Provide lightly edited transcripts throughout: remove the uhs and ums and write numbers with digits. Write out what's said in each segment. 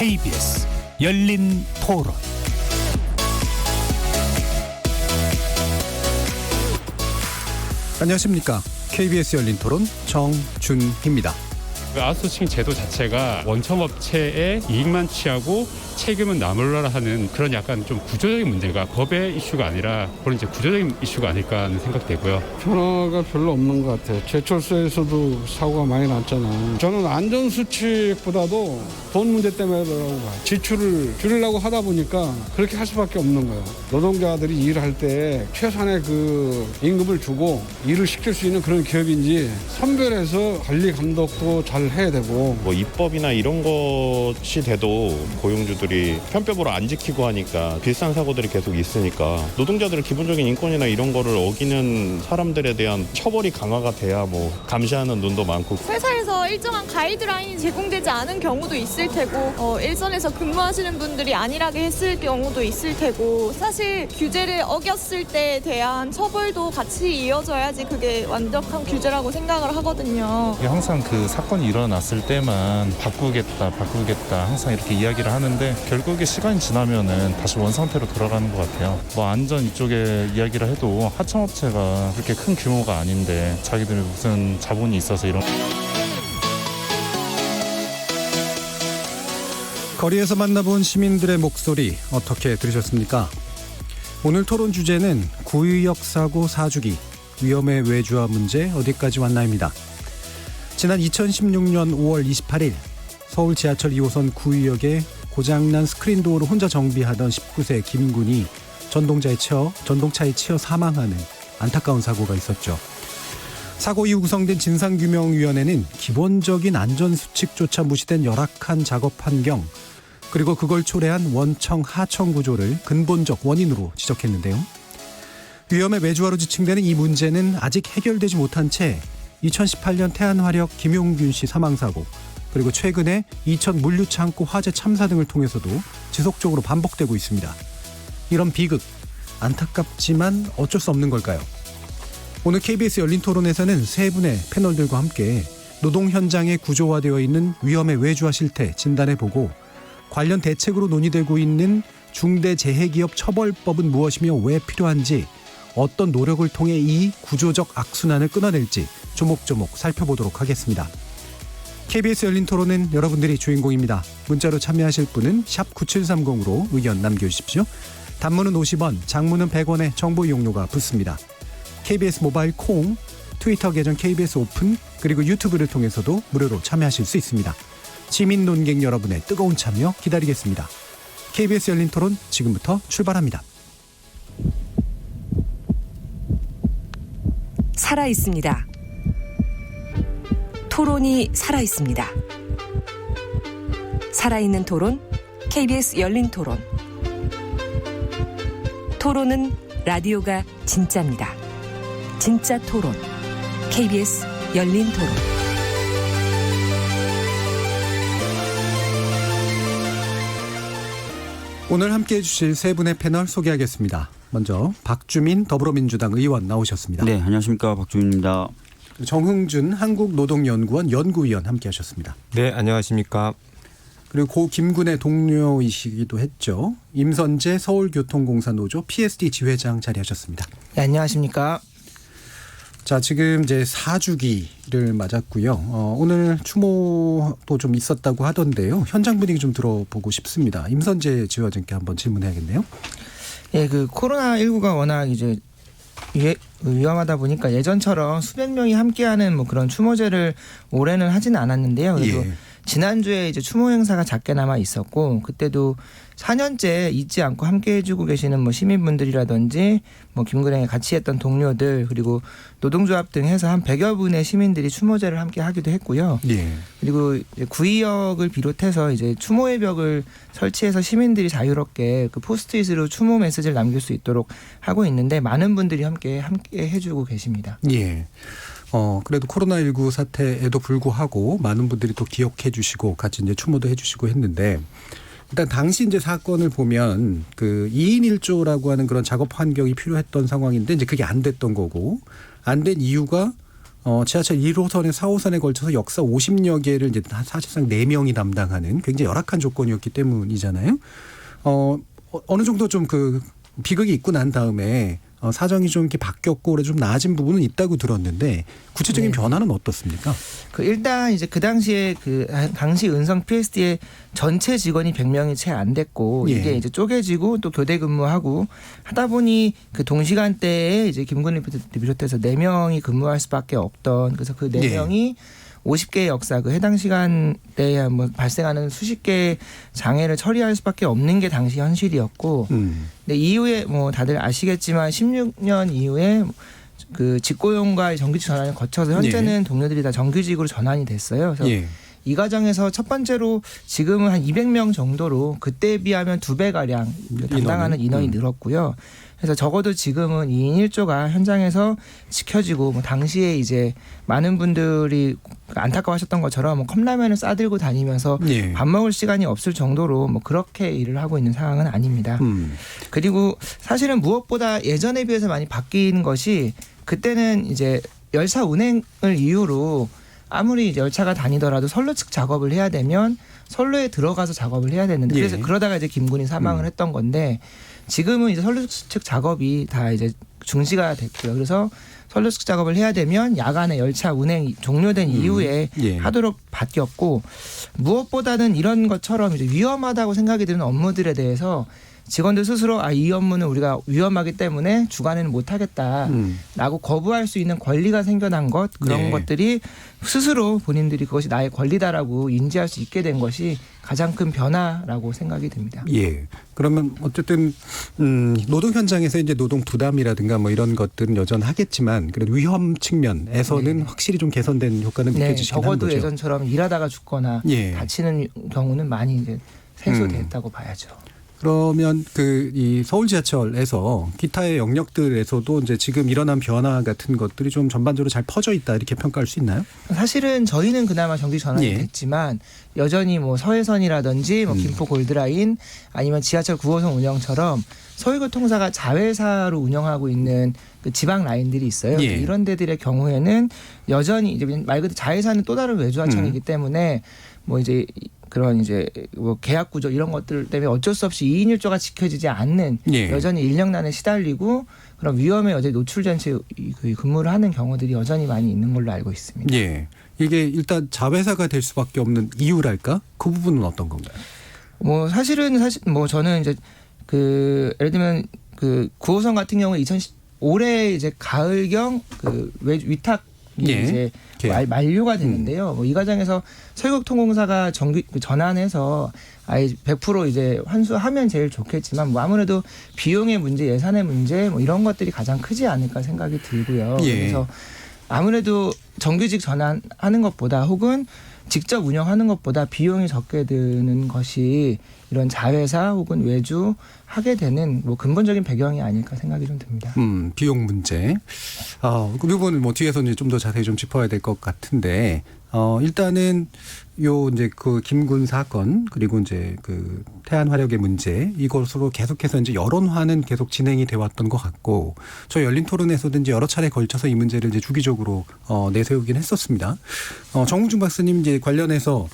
KBS 열린 토론. 안녕하십니까. KBS 열린 토론 정준희입니다. 아웃소싱 제도 자체가 원청업체의 이익만 취하고 책임은 나몰라라 하는 그런 약간 좀 구조적인 문제가 법의 이슈가 아니라 그런 이제 구조적인 이슈가 아닐까 하는 생각되고요. 변화가 별로 없는 것 같아요. 제철소에서도 사고가 많이 났잖아요. 저는 안전수칙보다도 돈 문제 때문에 그러고 봐요. 지출을 줄이려고 하다 보니까 그렇게 할 수밖에 없는 거예요. 노동자들이 일할 때 최소한의 그 임금을 주고 일을 시킬 수 있는 그런 기업인지 선별해서 관리 감독도 잘 해야 되고, 뭐 입법이나 이런 것이 돼도 고용주들이 편법으로 안 지키고 하니까 비슷한 사고들이 계속 있으니까 노동자들의 기본적인 인권이나 이런 거를 어기는 사람들에 대한 처벌이 강화가 돼야 뭐 감시하는 눈도 많고. 회사에서 일정한 가이드라인이 제공되지 않은 경우도 있을 테고, 일선에서 근무하시는 분들이 안일하게 했을 경우도 있을 테고, 사실 규제를 어겼을 때에 대한 처벌도 같이 이어져야지 그게 완벽한 규제라고 생각을 하거든요. 항상 그 사건이 일어났을 때만 바꾸겠다 항상 이렇게 이야기를 하는데 결국에 시간이 지나면은 다시 원상태로 돌아가는 것 같아요. 뭐 안전 이쪽에 이야기를 해도 하청업체가 그렇게 큰 규모가 아닌데 자기들이 무슨 자본이 있어서 이런. 거리에서 만나본 시민들의 목소리 어떻게 들으셨습니까? 오늘 토론 주제는 구의역 사고 사주기, 위험의 외주화 문제 어디까지 왔나입니다. 지난 2016년 5월 28일 서울 지하철 2호선 구의역에 고장난 스크린도어를 혼자 정비하던 19세 김군이 전동차에 치여 사망하는 안타까운 사고가 있었죠. 사고 이후 구성된 진상규명위원회는 기본적인 안전수칙조차 무시된 열악한 작업 환경, 그리고 그걸 초래한 원청 하청 구조를 근본적 원인으로 지적했는데요. 위험의 외주화로 지칭되는 이 문제는 아직 해결되지 못한 채 2018년 태안화력 김용균 씨 사망사고, 그리고 최근에 이천 물류창고 화재 참사 등을 통해서도 지속적으로 반복되고 있습니다. 이런 비극, 안타깝지만 어쩔 수 없는 걸까요? 오늘 KBS 열린 토론에서는 세 분의 패널들과 함께 노동 현장에 구조화되어 있는 위험의 외주화 실태 진단해보고, 관련 대책으로 논의되고 있는 중대재해기업 처벌법은 무엇이며 왜 필요한지, 어떤 노력을 통해 이 구조적 악순환을 끊어낼지 조목조목 살펴보도록 하겠습니다. KBS 열린 토론은 여러분들이 주인공입니다. 문자로 참여하실 분은 샵 9730으로 의견 남겨주십시오. 단문은 50원, 장문은 100원의 정보 이용료가 붙습니다. KBS 모바일 콩, 트위터 계정 KBS 오픈, 그리고 유튜브를 통해서도 무료로 참여하실 수 있습니다. 시민 논객 여러분의 뜨거운 참여 기다리겠습니다. KBS 열린 토론 지금부터 출발합니다. 살아있습니다. 토론이 살아있습니다. 살아있는 토론, KBS 열린 토론. 토론은 라디오가 진짜입니다. 진짜 토론, KBS 열린 토론. 오늘 함께해 주실 세 분의 패널 소개하겠습니다. 먼저 박주민 더불어민주당 의원 나오셨습니다. 네, 안녕하십니까. 박주민입니다. 정흥준 한국노동연구원 연구위원 함께하셨습니다. 네, 안녕하십니까. 그리고 고 김군의 동료이시기도 했죠. 임선재 서울교통공사노조 PSD 지회장 자리하셨습니다. 네, 안녕하십니까. 자, 지금 이제 4주기를 맞았고요. 오늘 추모도 좀 있었다고 하던데요. 현장 분위기 좀 들어보고 싶습니다. 임선재 지회장께 한번 질문해야겠네요. 예, 그 코로나19가 워낙 이제 위험하다 보니까 예전처럼 수백 명이 함께하는 뭐 그런 추모제를 올해는 하지는 않았는데요. 그래도 지난주에 이제 추모 행사가 작게나마 있었고, 그때도 4년째 잊지 않고 함께 해주고 계시는 뭐 시민분들이라든지 뭐 김근행에 같이 했던 동료들, 그리고 노동조합 등 해서 한 100여 분의 시민들이 추모제를 함께 하기도 했고요. 그리고 이제 구의역을 비롯해서 이제 추모의 벽을 설치해서 시민들이 자유롭게 그 포스트잇으로 추모 메시지를 남길 수 있도록 하고 있는데, 많은 분들이 함께 해주고 계십니다. 예. 그래도 코로나19 사태에도 불구하고 많은 분들이 또 기억해 주시고 같이 이제 추모도 해 주시고 했는데, 일단 당시 이제 사건을 보면 그 2인 1조라고 하는 그런 작업 환경이 필요했던 상황인데 이제 그게 안 됐던 거고, 안 된 이유가 지하철 1호선에 4호선에 걸쳐서 역사 50여 개를 이제 사실상 4명이 담당하는 굉장히 열악한 조건이었기 때문이잖아요. 어느 정도 좀 그 비극이 있고 난 다음에 사정이 좀 이렇게 바뀌었고 그래 좀 나아진 부분은 있다고 들었는데 구체적인 네. 변화는 어떻습니까? 일단 이제 그 당시에 당시 은성 PSD의 전체 직원이 100명이 채 안 됐고 예. 이게 이제 쪼개지고 또 교대 근무하고 하다 보니 그 동시간대에 이제 김군일 비롯해서 4명이 근무할 수밖에 없던 그래서 그 4명이 50개의 역사 그 해당 시간대에 뭐 발생하는 수십 개의 장애를 처리할 수밖에 없는 게 당시 현실이었고 근데 이후에 뭐 다들 아시겠지만 16년 이후에 그 직고용과 정규직 전환을 거쳐서 현재는 동료들이 다 정규직으로 전환이 됐어요. 그래서 이 과정에서 첫 번째로 지금은 한 200명 정도로 그때에 비하면 2배 가량 담당하는 인원이 늘었고요. 그래서 적어도 지금은 2인 1조가 현장에서 지켜지고 뭐 당시에 이제 많은 분들이 안타까워하셨던 것처럼 뭐 컵라면을 싸들고 다니면서 밥 먹을 시간이 없을 정도로 뭐 그렇게 일을 하고 있는 상황은 아닙니다. 그리고 사실은 무엇보다 예전에 비해서 많이 바뀐 것이 그때는 이제 열차 운행을 이유로 아무리 이제 열차가 다니더라도 선로 측 작업을 해야 되면 선로에 들어가서 작업을 해야 되는데 그래서 그러다가 이제 김군이 사망을 했던 건데 지금은 이제 선로 측 작업이 다 이제 중지가 됐고요. 그래서 선로 측 작업을 해야 되면 야간에 열차 운행 종료된 이후에 하도록 바뀌었고 무엇보다는 이런 것처럼 이제 위험하다고 생각이 드는 업무들에 대해서 직원들 스스로 이 업무는 우리가 위험하기 때문에 주간에는 못하겠다라고 거부할 수 있는 권리가 생겨난 것 그런 것들이 스스로 본인들이 그것이 나의 권리다라고 인지할 수 있게 된 것이 가장 큰 변화라고 생각이 듭니다. 예. 그러면 어쨌든 노동 현장에서 이제 노동 부담이라든가 뭐 이런 것들은 여전하겠지만 그래도 위험 측면에서는 확실히 좀 개선된 효과는 느껴지시긴 한 거죠. 적어도 예전처럼 일하다가 죽거나 다치는 경우는 많이 이제 해소됐다고 봐야죠. 그러면 이 서울 지하철에서 기타의 영역들에서도 이제 지금 일어난 변화 같은 것들이 좀 전반적으로 잘 퍼져 있다 이렇게 평가할 수 있나요? 사실은 저희는 그나마 정규직 전환이 됐지만 여전히 뭐 서해선이라든지 뭐 김포 골드라인 아니면 지하철 9호선 운영처럼 서울교통사가 자회사로 운영하고 있는 그 지방 라인들이 있어요. 이런 데들의 경우에는 여전히 이제 말 그대로 자회사는 또 다른 외주하청이기 때문에 뭐 이제 그런 이제 뭐 계약 구조 이런 것들 때문에 어쩔 수 없이 2인 1조가 지켜지지 않는 여전히 인력난에 시달리고 그런 위험에 여전히 노출된 채 근무를 하는 경우들이 여전히 많이 있는 걸로 알고 있습니다. 이게 일단 자회사가 될 수밖에 없는 이유랄까? 그 부분은 어떤 건가요? 뭐 사실 뭐 저는 이제 그 예를 들면 그 9호선 같은 경우에 올해 이제 가을경 그 위탁 이제 만료가 되는데요. 뭐 이 과정에서 서울교통공사가 전환해서 아예 100% 이제 환수하면 제일 좋겠지만 뭐 아무래도 비용의 문제, 예산의 문제 뭐 이런 것들이 가장 크지 않을까 생각이 들고요. 그래서 아무래도 정규직 전환하는 것보다 혹은 직접 운영하는 것보다 비용이 적게 드는 것이 이런 자회사 혹은 외주 하게 되는 뭐 근본적인 배경이 아닐까 생각이 좀 듭니다. 비용 문제. 그 부분은 뭐 뒤에서 이제 좀 더 자세히 좀 짚어야 될 것 같은데 일단은 이제 그 김군 사건 그리고 이제 그 태안화력의 문제 이것으로 계속해서 이제 여론화는 계속 진행이 돼 왔던 것 같고 저희 열린 토론에서도 이제 여러 차례 걸쳐서 이 문제를 이제 주기적으로 내세우긴 했었습니다. 정웅준 박사님 이제 관련해서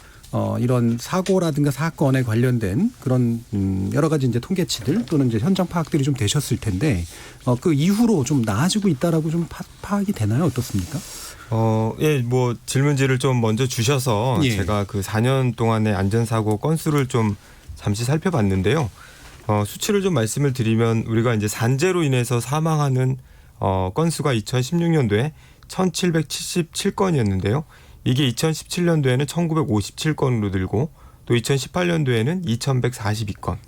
이런 사고라든가 사건에 관련된 그런 여러 가지 이제 통계치들 또는 이제 현장 파악들이 좀 되셨을 텐데 그 이후로 좀 나아지고 있다라고 좀 파악이 되나요? 어떻습니까? 뭐 질문지를 좀 먼저 주셔서 제가 그 4년 동안의 안전사고 건수를 좀 잠시 살펴봤는데요. 수치를 좀 말씀을 드리면 우리가 이제 산재로 인해서 사망하는 건수가 2016년도에 1,777건이었는데요. 이게 2017년도에는 1,957건으로 늘고 또 2018년도에는 2,142건,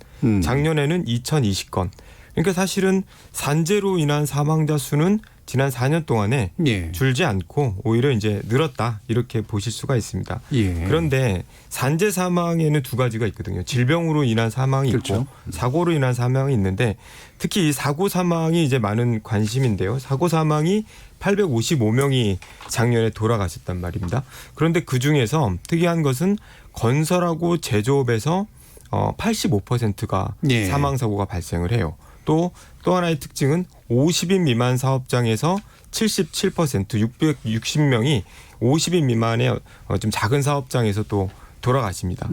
작년에는 2,020건. 그러니까 사실은 산재로 인한 사망자 수는 지난 4년 동안에 줄지 않고 오히려 이제 늘었다 이렇게 보실 수가 있습니다. 그런데 산재 사망에는 두 가지가 있거든요. 질병으로 인한 사망이 있고 사고로 인한 사망이 있는데 특히 이 사고 사망이 이제 많은 관심인데요. 사고 사망이 855명이 작년에 돌아가셨단 말입니다. 그런데 그중에서 특이한 것은 건설하고 제조업에서 85%가 사망 사고가 발생을 해요. 또 하나의 특징은 50인 미만 사업장에서 77% 660명이 50인 미만의 좀 작은 사업장에서 또 돌아가십니다.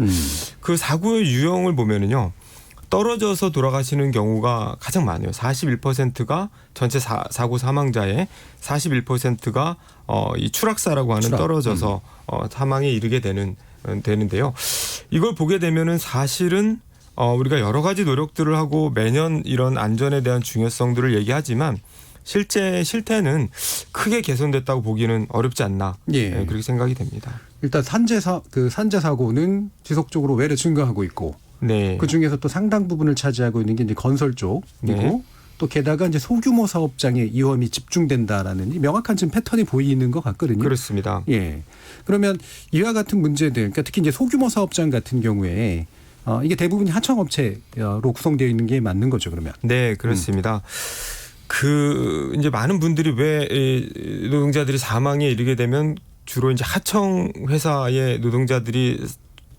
그 사고의 유형을 보면은요. 떨어져서 돌아가시는 경우가 가장 많아요. 41%가 전체 사고 사망자의 41%가 이 추락사라고 하는 떨어져서 사망에 이르게 되는데요. 이걸 보게 되면은 사실은 우리가 여러 가지 노력들을 하고 매년 이런 안전에 대한 중요성들을 얘기하지만 실태는 크게 개선됐다고 보기는 어렵지 않나 그렇게 생각이 됩니다. 일단 산재 사고는 지속적으로 외래 증가하고 있고 네. 그 중에서 또 상당 부분을 차지하고 있는 게 이제 건설 쪽이고 네. 또 게다가 이제 소규모 사업장에 위험이 집중된다라는 명확한 지금 패턴이 보이는 것 같거든요. 그렇습니다. 예. 그러면 이와 같은 문제들, 그러니까 특히 이제 소규모 사업장 같은 경우에 이게 대부분이 하청업체로 구성되어 있는 게 맞는 거죠, 그러면? 네, 그렇습니다. 이제 많은 분들이 왜 노동자들이 사망에 이르게 되면 주로 이제 하청 회사의 노동자들이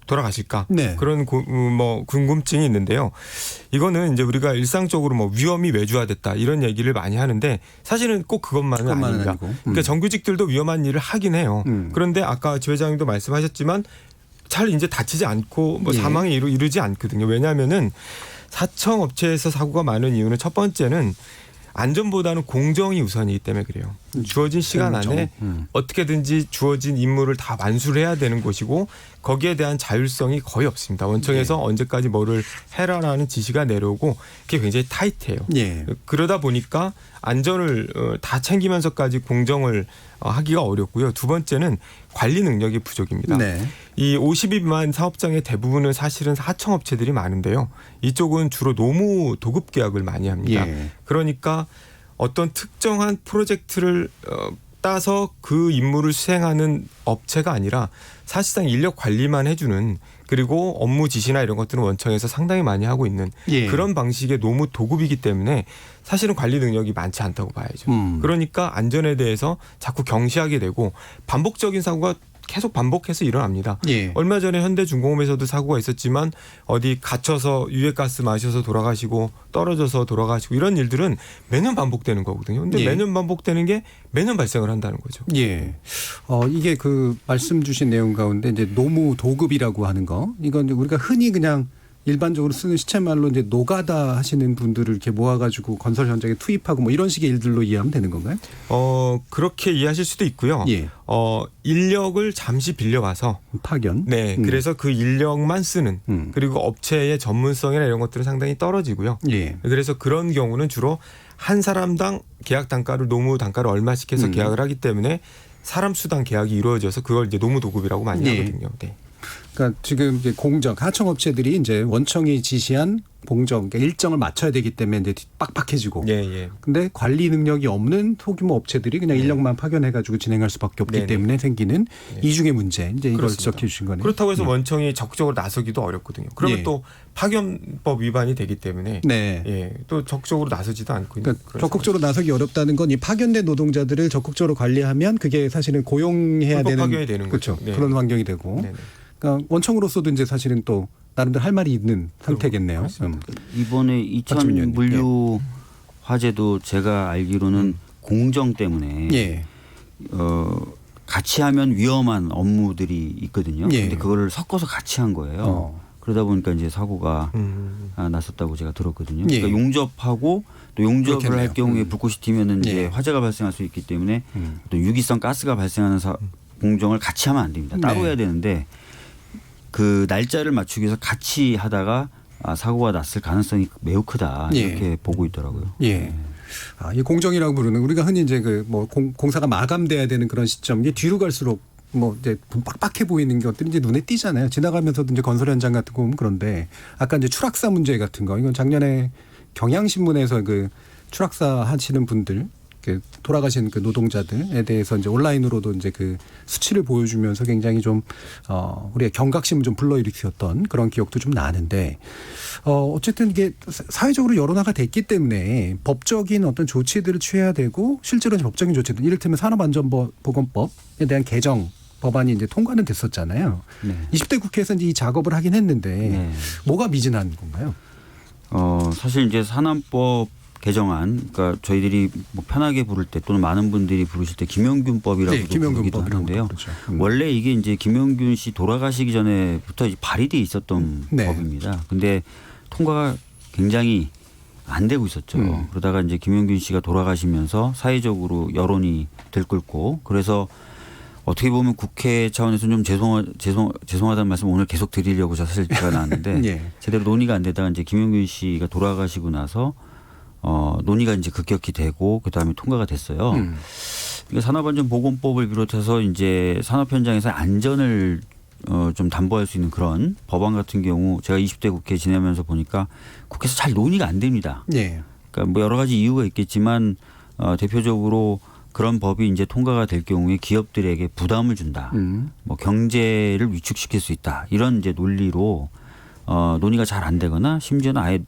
돌아가실까? 네. 그런 궁금증이 있는데요. 이거는 이제 우리가 일상적으로 위험이 외주화됐다 이런 얘기를 많이 하는데 사실은 꼭 그것만은 아닙니다. 그러니까 정규직들도 위험한 일을 하긴 해요. 그런데 아까 지 회장님도 말씀하셨지만 잘 이제 다치지 않고 사망에 이르지 않거든요. 왜냐하면은 하청업체에서 사고가 많은 이유는 첫 번째는 안전보다는 공정이 우선이기 때문에 그래요. 주어진 시간 안에 어떻게든지 주어진 임무를 다 완수를 해야 되는 곳이고 거기에 대한 자율성이 거의 없습니다. 원청에서 언제까지 뭐를 해라라는 지시가 내려오고 그게 굉장히 타이트해요. 그러다 보니까 안전을 다 챙기면서까지 공정을 하기가 어렵고요. 두 번째는 관리 능력이 부족입니다. 이 50인 미만 사업장의 대부분은 사실은 하청업체들이 많은데요. 이쪽은 주로 노무 도급 계약을 많이 합니다. 그러니까 어떤 특정한 프로젝트를 따서 그 임무를 수행하는 업체가 아니라 사실상 인력 관리만 해주는 그리고 업무 지시나 이런 것들은 원청에서 상당히 많이 하고 있는 그런 방식의 노무 도급이기 때문에 사실은 관리 능력이 많지 않다고 봐야죠. 그러니까 안전에 대해서 자꾸 경시하게 되고 반복적인 사고가 계속 반복해서 일어납니다. 얼마 전에 현대중공업에서도 사고가 있었지만 어디 갇혀서 유해가스 마셔서 돌아가시고 떨어져서 돌아가시고 이런 일들은 매년 반복되는 거거든요. 근데 매년 반복되는 게 매년 발생을 한다는 거죠. 이게 그 말씀 주신 내용 가운데 이제 노무 도급이라고 하는 거 이건 우리가 흔히 그냥 일반적으로 쓰는 시체말로 이제 노가다 하시는 분들을 이렇게 모아가지고 건설 현장에 투입하고 이런 식의 일들로 이해하면 되는 건가요? 그렇게 이해하실 수도 있고요. 인력을 잠시 빌려와서 파견. 네, 그래서 그 인력만 쓰는 그리고 업체의 전문성이나 이런 것들은 상당히 떨어지고요. 그래서 그런 경우는 주로 한 사람당 계약 단가를 노무 단가를 얼마씩 해서 계약을 하기 때문에 사람 수당 계약이 이루어져서 그걸 이제 노무 도급이라고 많이 하거든요. 그러니까 지금 이제 하청업체들이 이제 원청이 지시한 공정, 그러니까 일정을 맞춰야 되기 때문에 이제 빡빡해지고. 근데 관리 능력이 없는 소규모 업체들이 그냥 인력만 파견해가지고 진행할 수밖에 없기 때문에 생기는 이중의 문제. 이제 이걸 지적해 주신 거네요. 그렇다고 해서 원청이 적극적으로 나서기도 어렵거든요. 그러면 또 파견법 위반이 되기 때문에 또 적극적으로 나서지도 않고. 그러니까 적극적으로 나서기 어렵다는 건 이 파견된 노동자들을 적극적으로 관리하면 그게 사실은 고용해야 되는 파견이 되는 거죠. 그런 환경이 되고. 그러니까 원청으로서도 이제 사실은 또 나름대로 할 말이 있는 상태겠네요. 이번에 이천 물류 화재도 제가 알기로는 공정 때문에 같이 하면 위험한 업무들이 있거든요. 그런데 그거를 섞어서 같이 한 거예요. 그러다 보니까 이제 사고가 났었다고 제가 들었거든요. 그러니까 용접하고 또 용접을 그렇겠네요. 할 경우에 불꽃이 튀면은 이제 화재가 발생할 수 있기 때문에 또 유기성 가스가 발생하는 공정을 같이 하면 안 됩니다. 따로 해야 되는데 그 날짜를 맞추기 위해서 같이 하다가 사고가 났을 가능성이 매우 크다 이렇게 보고 있더라고요. 이 공정이라고 부르는 우리가 흔히 이제 공사가 마감돼야 되는 그런 시점 이게 뒤로 갈수록 이제 빡빡해 보이는 것들이 이제 눈에 띄잖아요. 지나가면서도 이제 건설 현장 같은 거 보면 그런데 아까 이제 추락사 문제 같은 거 이건 작년에 경향신문에서 그 추락사 하시는 분들 돌아가신 그 노동자들에 대해서 이제 온라인으로도 이제 그 수치를 보여주면서 굉장히 좀 우리가 경각심을 좀 불러일으켰던 그런 기억도 좀 나는데 어쨌든 이게 사회적으로 여론화가 됐기 때문에 법적인 어떤 조치들을 취해야 되고 실제로 법적인 조치들 이를테면 산업안전보건법에 대한 개정 법안이 이제 통과는 됐었잖아요. 20대 국회에서 이제 이 작업을 하긴 했는데 뭐가 미진한 건가요? 사실 이제 산업법 개정안, 그러니까 저희들이 뭐 편하게 부를 때 또는 많은 분들이 부르실 때 김용균법이라고도 부르기도 하는데요. 그렇죠. 원래 이게 이제 김용균 씨 돌아가시기 전에부터 발의돼 있었던 네. 법입니다. 근데 통과가 굉장히 안 되고 있었죠. 그러다가 이제 김용균 씨가 돌아가시면서 사회적으로 여론이 들끓고 그래서 어떻게 보면 국회 차원에서 좀 죄송하다는 말씀 오늘 계속 드리려고 사실 제가 나왔는데 예. 제대로 논의가 안 되다가 이제 김용균 씨가 돌아가시고 나서 논의가 이제 급격히 되고 그다음에 통과가 됐어요. 그러니까 산업안전보건법을 비롯해서 이제 산업 현장에서 안전을 좀 담보할 수 있는 그런 법안 같은 경우 제가 20대 국회 지내면서 보니까 국회에서 잘 논의가 안 됩니다. 예. 그러니까 뭐 여러 가지 이유가 있겠지만 대표적으로 그런 법이 이제 통과가 될 경우에 기업들에게 부담을 준다. 뭐 경제를 위축시킬 수 있다. 이런 이제 논리로 논의가 잘 안 되거나 심지어는 아예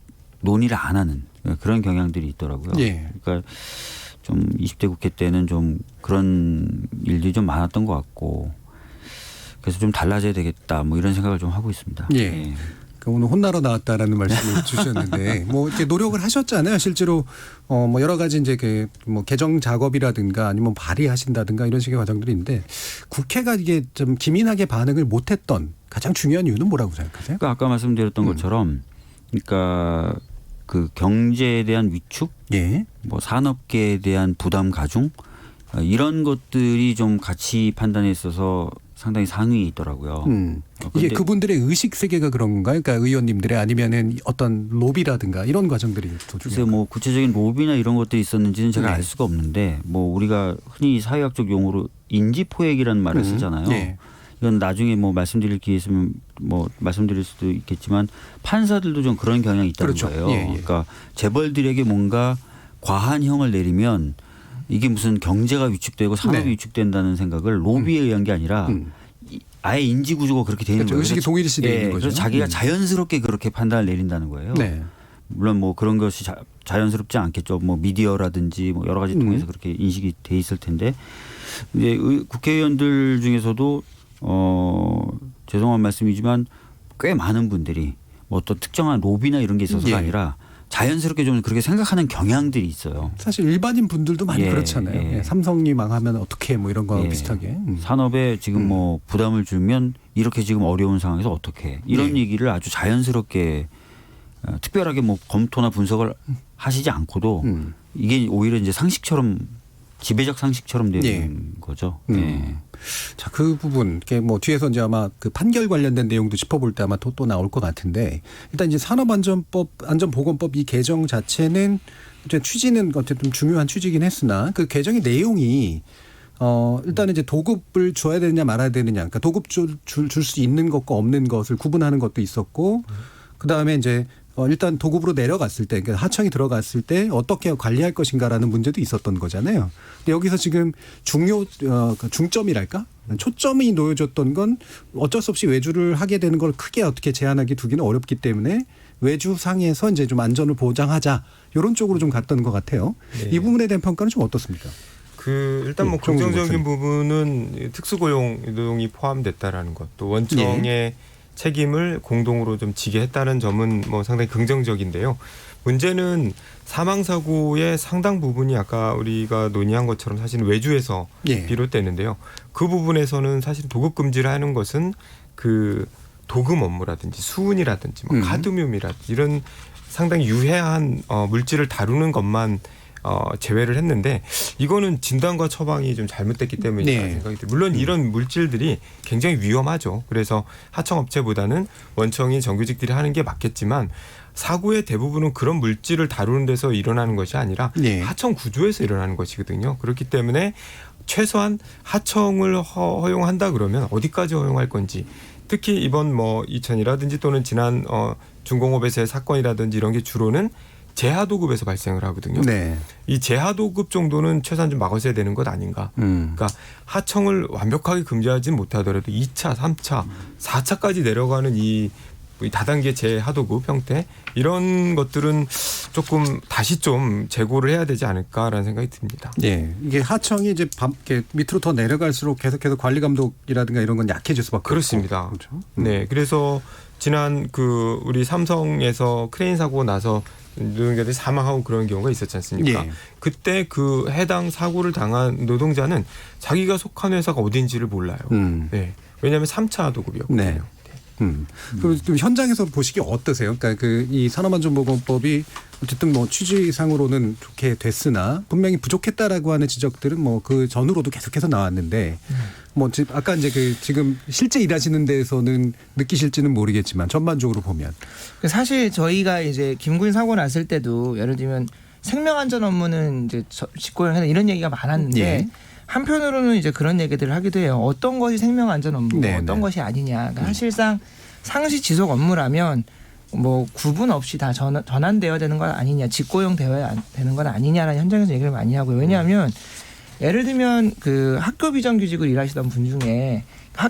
논의를 안 하는 그런 경향들이 있더라고요. 예. 그러니까 좀 20대 국회 때는 좀 그런 일들이 좀 많았던 것 같고 그래서 좀 달라져야 되겠다. 뭐 이런 생각을 좀 하고 있습니다. 예. 예. 오늘 혼나러 나왔다라는 말씀을 주셨는데 뭐 이렇게 노력을 하셨잖아요. 실제로 뭐 여러 가지 이제 그 뭐 개정 작업이라든가 아니면 발의하신다든가 이런 식의 과정들이 있는데 국회가 이게 좀 기민하게 반응을 못했던 가장 중요한 이유는 뭐라고 생각하세요? 그러니까 아까 말씀드렸던 것처럼 그러니까 그 경제에 대한 위축, 예. 뭐 산업계에 대한 부담 가중 이런 것들이 좀 가치 판단에 있어서 상당히 상위에 있더라고요. 이게 그분들의 의식 세계가 그런 건가요? 그러니까 의원님들의 아니면은 어떤 로비라든가 이런 과정들이 글쎄요, 뭐 구체적인 로비나 이런 것들이 있었는지는 제가 알 수가 없는데 뭐 우리가 흔히 사회학적 용어로 인지포획이라는 말을 쓰잖아요. 네. 이건 나중에 뭐 말씀드릴 기회 있으면 뭐 말씀드릴 수도 있겠지만 판사들도 좀 그런 경향이 있다는 그렇죠. 거예요. 예, 예. 그러니까 재벌들에게 뭔가 과한 형을 내리면 이게 무슨 경제가 위축되고 산업이 네. 위축된다는 생각을 로비에 의한 게 아니라 아예 인지 구조가 그렇게 되는 그렇죠. 거예요. 의식이 동일시되어 있는 거죠. 그래서 자기가 자연스럽게 그렇게 판단을 내린다는 거예요. 네. 물론 뭐 그런 것이 자연스럽지 않겠죠. 뭐 미디어라든지 뭐 여러 가지 통해서 그렇게 인식이 돼 있을 텐데 이제 국회의원들 중에서도 죄송한 말씀이지만 꽤 많은 분들이 뭐 어떤 특정한 로비나 이런 게 있어서가 아니라 자연스럽게 좀 그렇게 생각하는 경향들이 있어요. 사실 일반인 분들도 많이 그렇잖아요. 예. 삼성이 망하면 어떻게 뭐 이런 거하고 비슷하게. 산업에 지금 뭐 부담을 주면 이렇게 지금 어려운 상황에서 어떻게 이런 얘기를 아주 자연스럽게 특별하게 뭐 검토나 분석을 하시지 않고도 이게 오히려 이제 상식처럼 지배적 상식처럼 되는 거죠. 자, 그 부분, 이렇게 뭐 뒤에서 이제 아마 그 판결 관련된 내용도 짚어볼 때 아마 또 나올 것 같은데 일단 이제 산업안전보건법 이 개정 자체는 이제 취지는 어쨌든 중요한 취지긴 했으나 그 개정의 내용이 일단은 이제 도급을 줘야 되느냐 말아야 되느냐, 그러니까 도급 줄 수 있는 것과 없는 것을 구분하는 것도 있었고 그 다음에 이제 일단 도급으로 내려갔을 때, 그러니까 하청이 들어갔을 때 어떻게 관리할 것인가라는 문제도 있었던 거잖아요. 근데 여기서 지금 중점이랄까? 초점이 놓여졌던 건 어쩔 수 없이 외주를 하게 되는 걸 크게 어떻게 제한하기 두기는 어렵기 때문에 외주 상에서 이제 좀 안전을 보장하자 이런 쪽으로 좀 갔던 것 같아요. 네. 이 부분에 대한 평가는 좀 어떻습니까? 일단 뭐 긍정적인 부분은 특수고용 노동이 포함됐다라는 것, 또 원청의 책임을 공동으로 좀 지게 했다는 점은 뭐 상당히 긍정적인데요. 문제는 사망 사고의 상당 부분이 아까 우리가 논의한 것처럼 사실 외주에서 비롯되는데요. 그 부분에서는 사실 도급 금지를 하는 것은 그 도금 업무라든지 수은이라든지 뭐 카드뮴이라든지 이런 상당히 유해한 물질을 다루는 것만 제외를 했는데 이거는 진단과 처방이 좀 잘못됐기 때문이라는 생각이 들어요. 물론 이런 물질들이 굉장히 위험하죠. 그래서 하청업체보다는 원청인 정규직들이 하는 게 맞겠지만 사고의 대부분은 그런 물질을 다루는 데서 일어나는 것이 아니라 하청 구조에서 일어나는 것이거든요. 그렇기 때문에 최소한 하청을 허용한다 그러면 어디까지 허용할 건지, 특히 이번 뭐 2000이라든지 또는 지난 중공업에서의 사건이라든지 이런 게 주로는 재하도급에서 발생을 하거든요. 이 재하도급 정도는 최소한 좀 막아서야 되는 것 아닌가. 그러니까 하청을 완벽하게 금지하지는 못하더라도 2차, 3차, 4차까지 내려가는 이 다단계 재하도급 형태 이런 것들은 조금 다시 좀 재고를 해야 되지 않을까라는 생각이 듭니다. 네, 이게 하청이 이제 이렇게 밑으로 더 내려갈수록 계속해서 관리 감독이라든가 이런 건 약해질 수밖에 그렇습니다. 없고. 그렇죠. 네, 그래서 지난 우리 삼성에서 크레인 사고 나서 노동자들이 사망하고 그런 경우가 있었지 않습니까? 예. 그때 그 해당 사고를 당한 노동자는 자기가 속한 회사가 어딘지를 몰라요. 네. 왜냐하면 3차 도급이었거든요. 네. 그럼 좀 현장에서 보시기 어떠세요? 그러니까 이 산업안전보건법이 어쨌든 뭐 취지상으로는 좋게 됐으나 분명히 부족했다라고 하는 지적들은 뭐 그 전후로도 계속해서 나왔는데 뭐 아까 이제 지금 실제 일하시는 데에서는 느끼실지는 모르겠지만 전반적으로 보면 사실 저희가 이제 김구인 사고 났을 때도 예를 들면 생명안전 업무는 이제 직고용해서 이런 얘기가 많았는데. 예. 한편으로는 이제 그런 얘기들을 하기도 해요. 어떤 것이 생명안전 업무고 어떤 것이 아니냐. 그러니까 사실상 상시 지속 업무라면 뭐 구분 없이 다 전환되어야 되는 건 아니냐. 직고용되어야 되는 건 아니냐라는 현장에서 얘기를 많이 하고요. 왜냐하면 예를 들면 그 학교 비정규직으로 일하시던 분 중에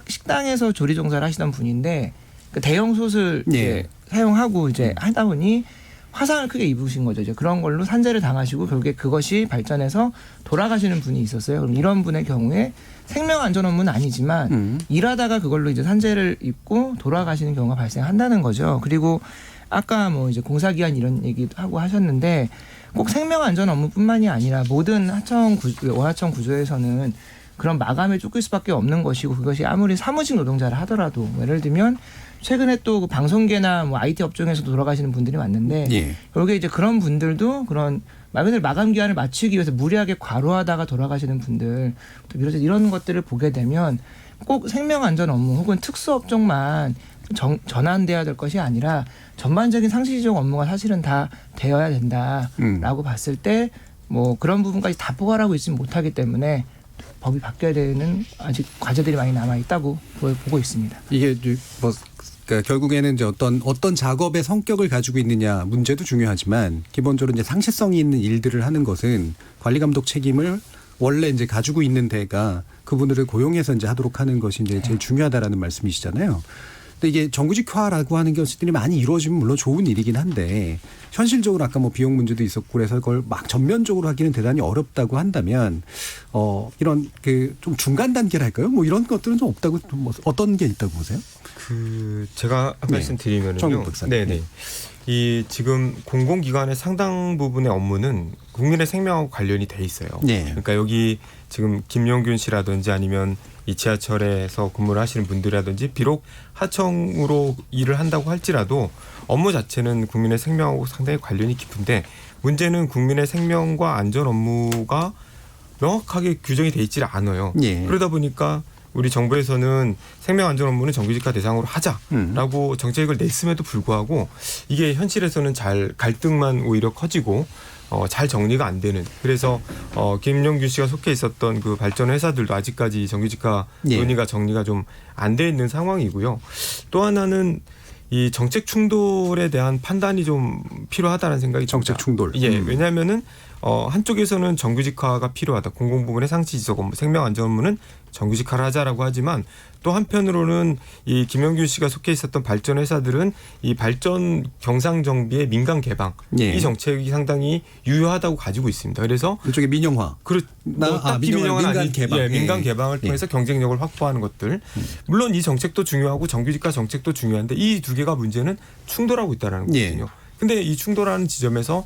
식당에서 조리 종사를 하시던 분인데 그 대형 솥을 이제 사용하고 이제 하다 보니 화상을 크게 입으신 거죠. 이제 그런 걸로 산재를 당하시고 결국에 그것이 발전해서 돌아가시는 분이 있었어요. 그럼 이런 분의 경우에 생명안전 업무는 아니지만 일하다가 그걸로 이제 산재를 입고 돌아가시는 경우가 발생한다는 거죠. 그리고 아까 뭐 이제 공사기한 이런 얘기도 하고 하셨는데 꼭 생명안전 업무뿐만이 아니라 모든 원하청 구조에서는 그런 마감에 쫓길 수밖에 없는 것이고 그것이 아무리 사무직 노동자를 하더라도 예를 들면 최근에 또 방송계나 뭐 IT 업종에서 돌아가시는 분들이 많은데 결국에 이제 그런 분들도 그런 말 그대로 마감 기한을 맞추기 위해서 무리하게 과로하다가 돌아가시는 분들 또 비롯해서 이런 것들을 보게 되면 꼭 생명안전 업무 혹은 특수업종만 전환돼야 될 것이 아니라 전반적인 상시지적 업무가 사실은 다 되어야 된다라고 봤을 때 뭐 그런 부분까지 다 포괄하고 있지 못하기 때문에 법이 바뀌어야 되는 아직 과제들이 많이 남아 있다고 보고 있습니다. 이게 뭐 그러니까 결국에는 이제 어떤 작업의 성격을 가지고 있느냐 문제도 중요하지만 기본적으로 이제 상시성이 있는 일들을 하는 것은 관리 감독 책임을 원래 이제 가지고 있는 데가 그분들을 고용해서 이제 하도록 하는 것이 이제 제일 중요하다라는 말씀이시잖아요. 근데 이게 정규직화라고 하는 것들이 많이 이루어지면 물론 좋은 일이긴 한데 현실적으로 아까 뭐 비용 문제도 있었고 그래서 그걸 막 전면적으로 하기는 대단히 어렵다고 한다면 이런 좀 중간 단계랄까요? 뭐 이런 것들은 좀 없다고 뭐 어떤 게 있다고 보세요? 제가 한 말씀 드리면은요. 네네. 이 지금 공공기관의 상당 부분의 업무는 국민의 생명하고 관련이 돼 있어요. 그러니까 여기 지금 김용균 씨라든지 아니면 이 지하철에서 근무를 하시는 분들이라든지 비록 하청으로 일을 한다고 할지라도 업무 자체는 국민의 생명하고 상당히 관련이 깊은데 문제는 국민의 생명과 안전 업무가 명확하게 규정이 돼 있지 않아요. 그러다 보니까 우리 정부에서는 생명안전 업무는 정규직화 대상으로 하자라고 정책을 냈음에도 불구하고 이게 현실에서는 잘 갈등만 오히려 커지고 잘 정리가 안 되는. 그래서 김용균 씨가 속해 있었던 그 발전 회사들도 아직까지 정규직화 논의가 정리가 좀 안 돼 있는 상황이고요. 또 하나는 이 정책 충돌에 대한 판단이 좀 필요하다는 생각이 정책 충돌. 왜냐하면은 한쪽에서는 정규직화가 필요하다. 공공부문의 상시지속 업무, 생명안전 업무는 정규직화를 하자라고 하지만 또 한편으로는 이 김영균 씨가 속해 있었던 발전 회사들은 이 발전 경상 정비의 민간 개방 이 정책이 상당히 유효하다고 가지고 있습니다. 그래서 그쪽에 민영화. 딱히 민영화는 민간 개방. 민간 개방을 통해서 경쟁력을 확보하는 것들. 물론 이 정책도 중요하고 정규직화 정책도 중요한데 이 두 개가 문제는 충돌하고 있다는 거거든요. 근데 이 충돌하는 지점에서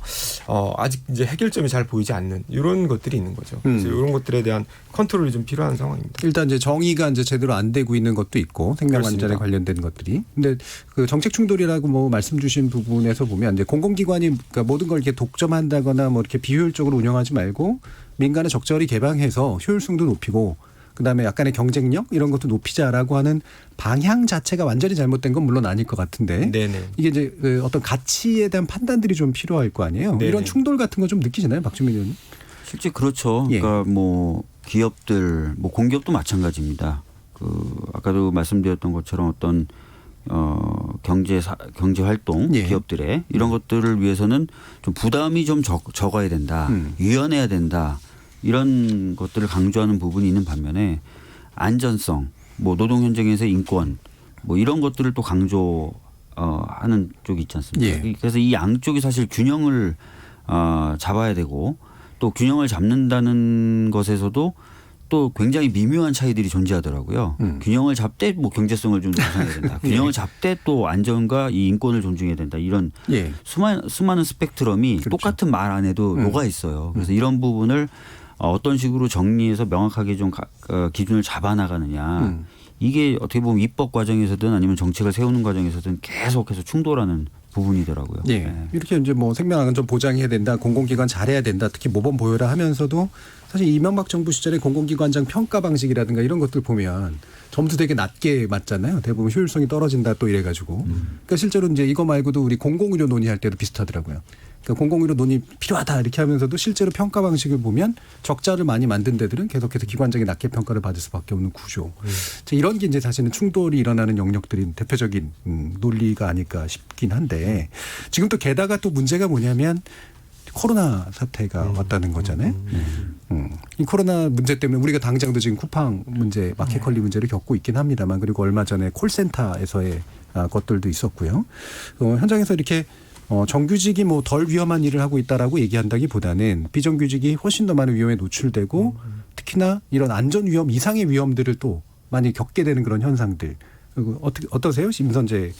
아직 이제 해결점이 잘 보이지 않는 이런 것들이 있는 거죠. 그래서 이런 것들에 대한 컨트롤이 좀 필요한 상황입니다. 일단 이제 정의가 이제 제대로 안 되고 있는 것도 있고 생명안전에 관련된 것들이. 근데 그 정책 충돌이라고 뭐 말씀 주신 부분에서 보면 이제 공공기관이 그러니까 모든 걸 이렇게 독점한다거나 뭐 이렇게 비효율적으로 운영하지 말고 민간에 적절히 개방해서 효율성도 높이고 그다음에 약간의 경쟁력 이런 것도 높이자라고 하는 방향 자체가 완전히 잘못된 건 물론 아닐 것 같은데 이게 이제 어떤 가치에 대한 판단들이 좀 필요할 거 아니에요. 이런 충돌 같은 거 좀 느끼시나요, 박주민 의원님? 실제 그렇죠. 그러니까 뭐 기업들, 뭐 공기업도 마찬가지입니다. 아까도 말씀드렸던 것처럼 어떤 경제 활동 기업들의 이런 것들을 위해서는 좀 부담이 좀 적어야 된다, 유연해야 된다. 이런 것들을 강조하는 부분이 있는 반면에 안전성, 뭐 노동 현장에서의 인권, 뭐 이런 것들을 또 강조하는 쪽이 있지 않습니까? 그래서 이 양쪽이 사실 균형을 잡아야 되고 또 균형을 잡는다는 것에서도 또 굉장히 미묘한 차이들이 존재하더라고요. 균형을 잡되 뭐 경제성을 좀 조성해야 된다. 균형을 잡되 또 안전과 이 인권을 존중해야 된다. 이런 수많은 스펙트럼이 그렇죠. 똑같은 말 안에도 녹아 있어요. 그래서 이런 부분을 어떤 식으로 정리해서 명확하게 좀 기준을 잡아나가느냐. 이게 어떻게 보면 입법 과정에서든 아니면 정책을 세우는 과정에서든 계속해서 충돌하는 부분이더라고요. 예. 네. 이렇게 이제 뭐 생명안전 보장해야 된다, 공공기관 잘해야 된다, 특히 모범 보여라 하면서도 사실 이명박 정부 시절에 공공기관장 평가 방식이라든가 이런 것들 보면 점수 되게 낮게 맞잖아요. 대부분 효율성이 떨어진다 또 이래가지고. 그러니까 실제로 이제 이거 말고도 우리 공공의료 논의할 때도 비슷하더라고요. 그러니까 공공의료 논의 필요하다 이렇게 하면서도 실제로 평가 방식을 보면 적자를 많이 만든 데들은 계속해서 기관장이 낮게 평가를 받을 수밖에 없는 구조. 이런 게 이제 사실은 충돌이 일어나는 영역들인 대표적인 논리가 아닐까 싶긴 한데 지금 또 게다가 또 문제가 뭐냐면 코로나 사태가 왔다는 거잖아요. 이 코로나 문제 때문에 우리가 당장도 지금 쿠팡 문제, 마켓컬리 문제를 겪고 있긴 합니다만 그리고 얼마 전에 콜센터에서의 것들도 있었고요. 현장에서 이렇게 정규직이 뭐 덜 위험한 일을 하고 있다라고 얘기한다기보다는 비정규직이 훨씬 더 많은 위험에 노출되고 특히나 이런 안전 위험 이상의 위험들을 또 많이 겪게 되는 그런 현상들. 어떠세요, 임선재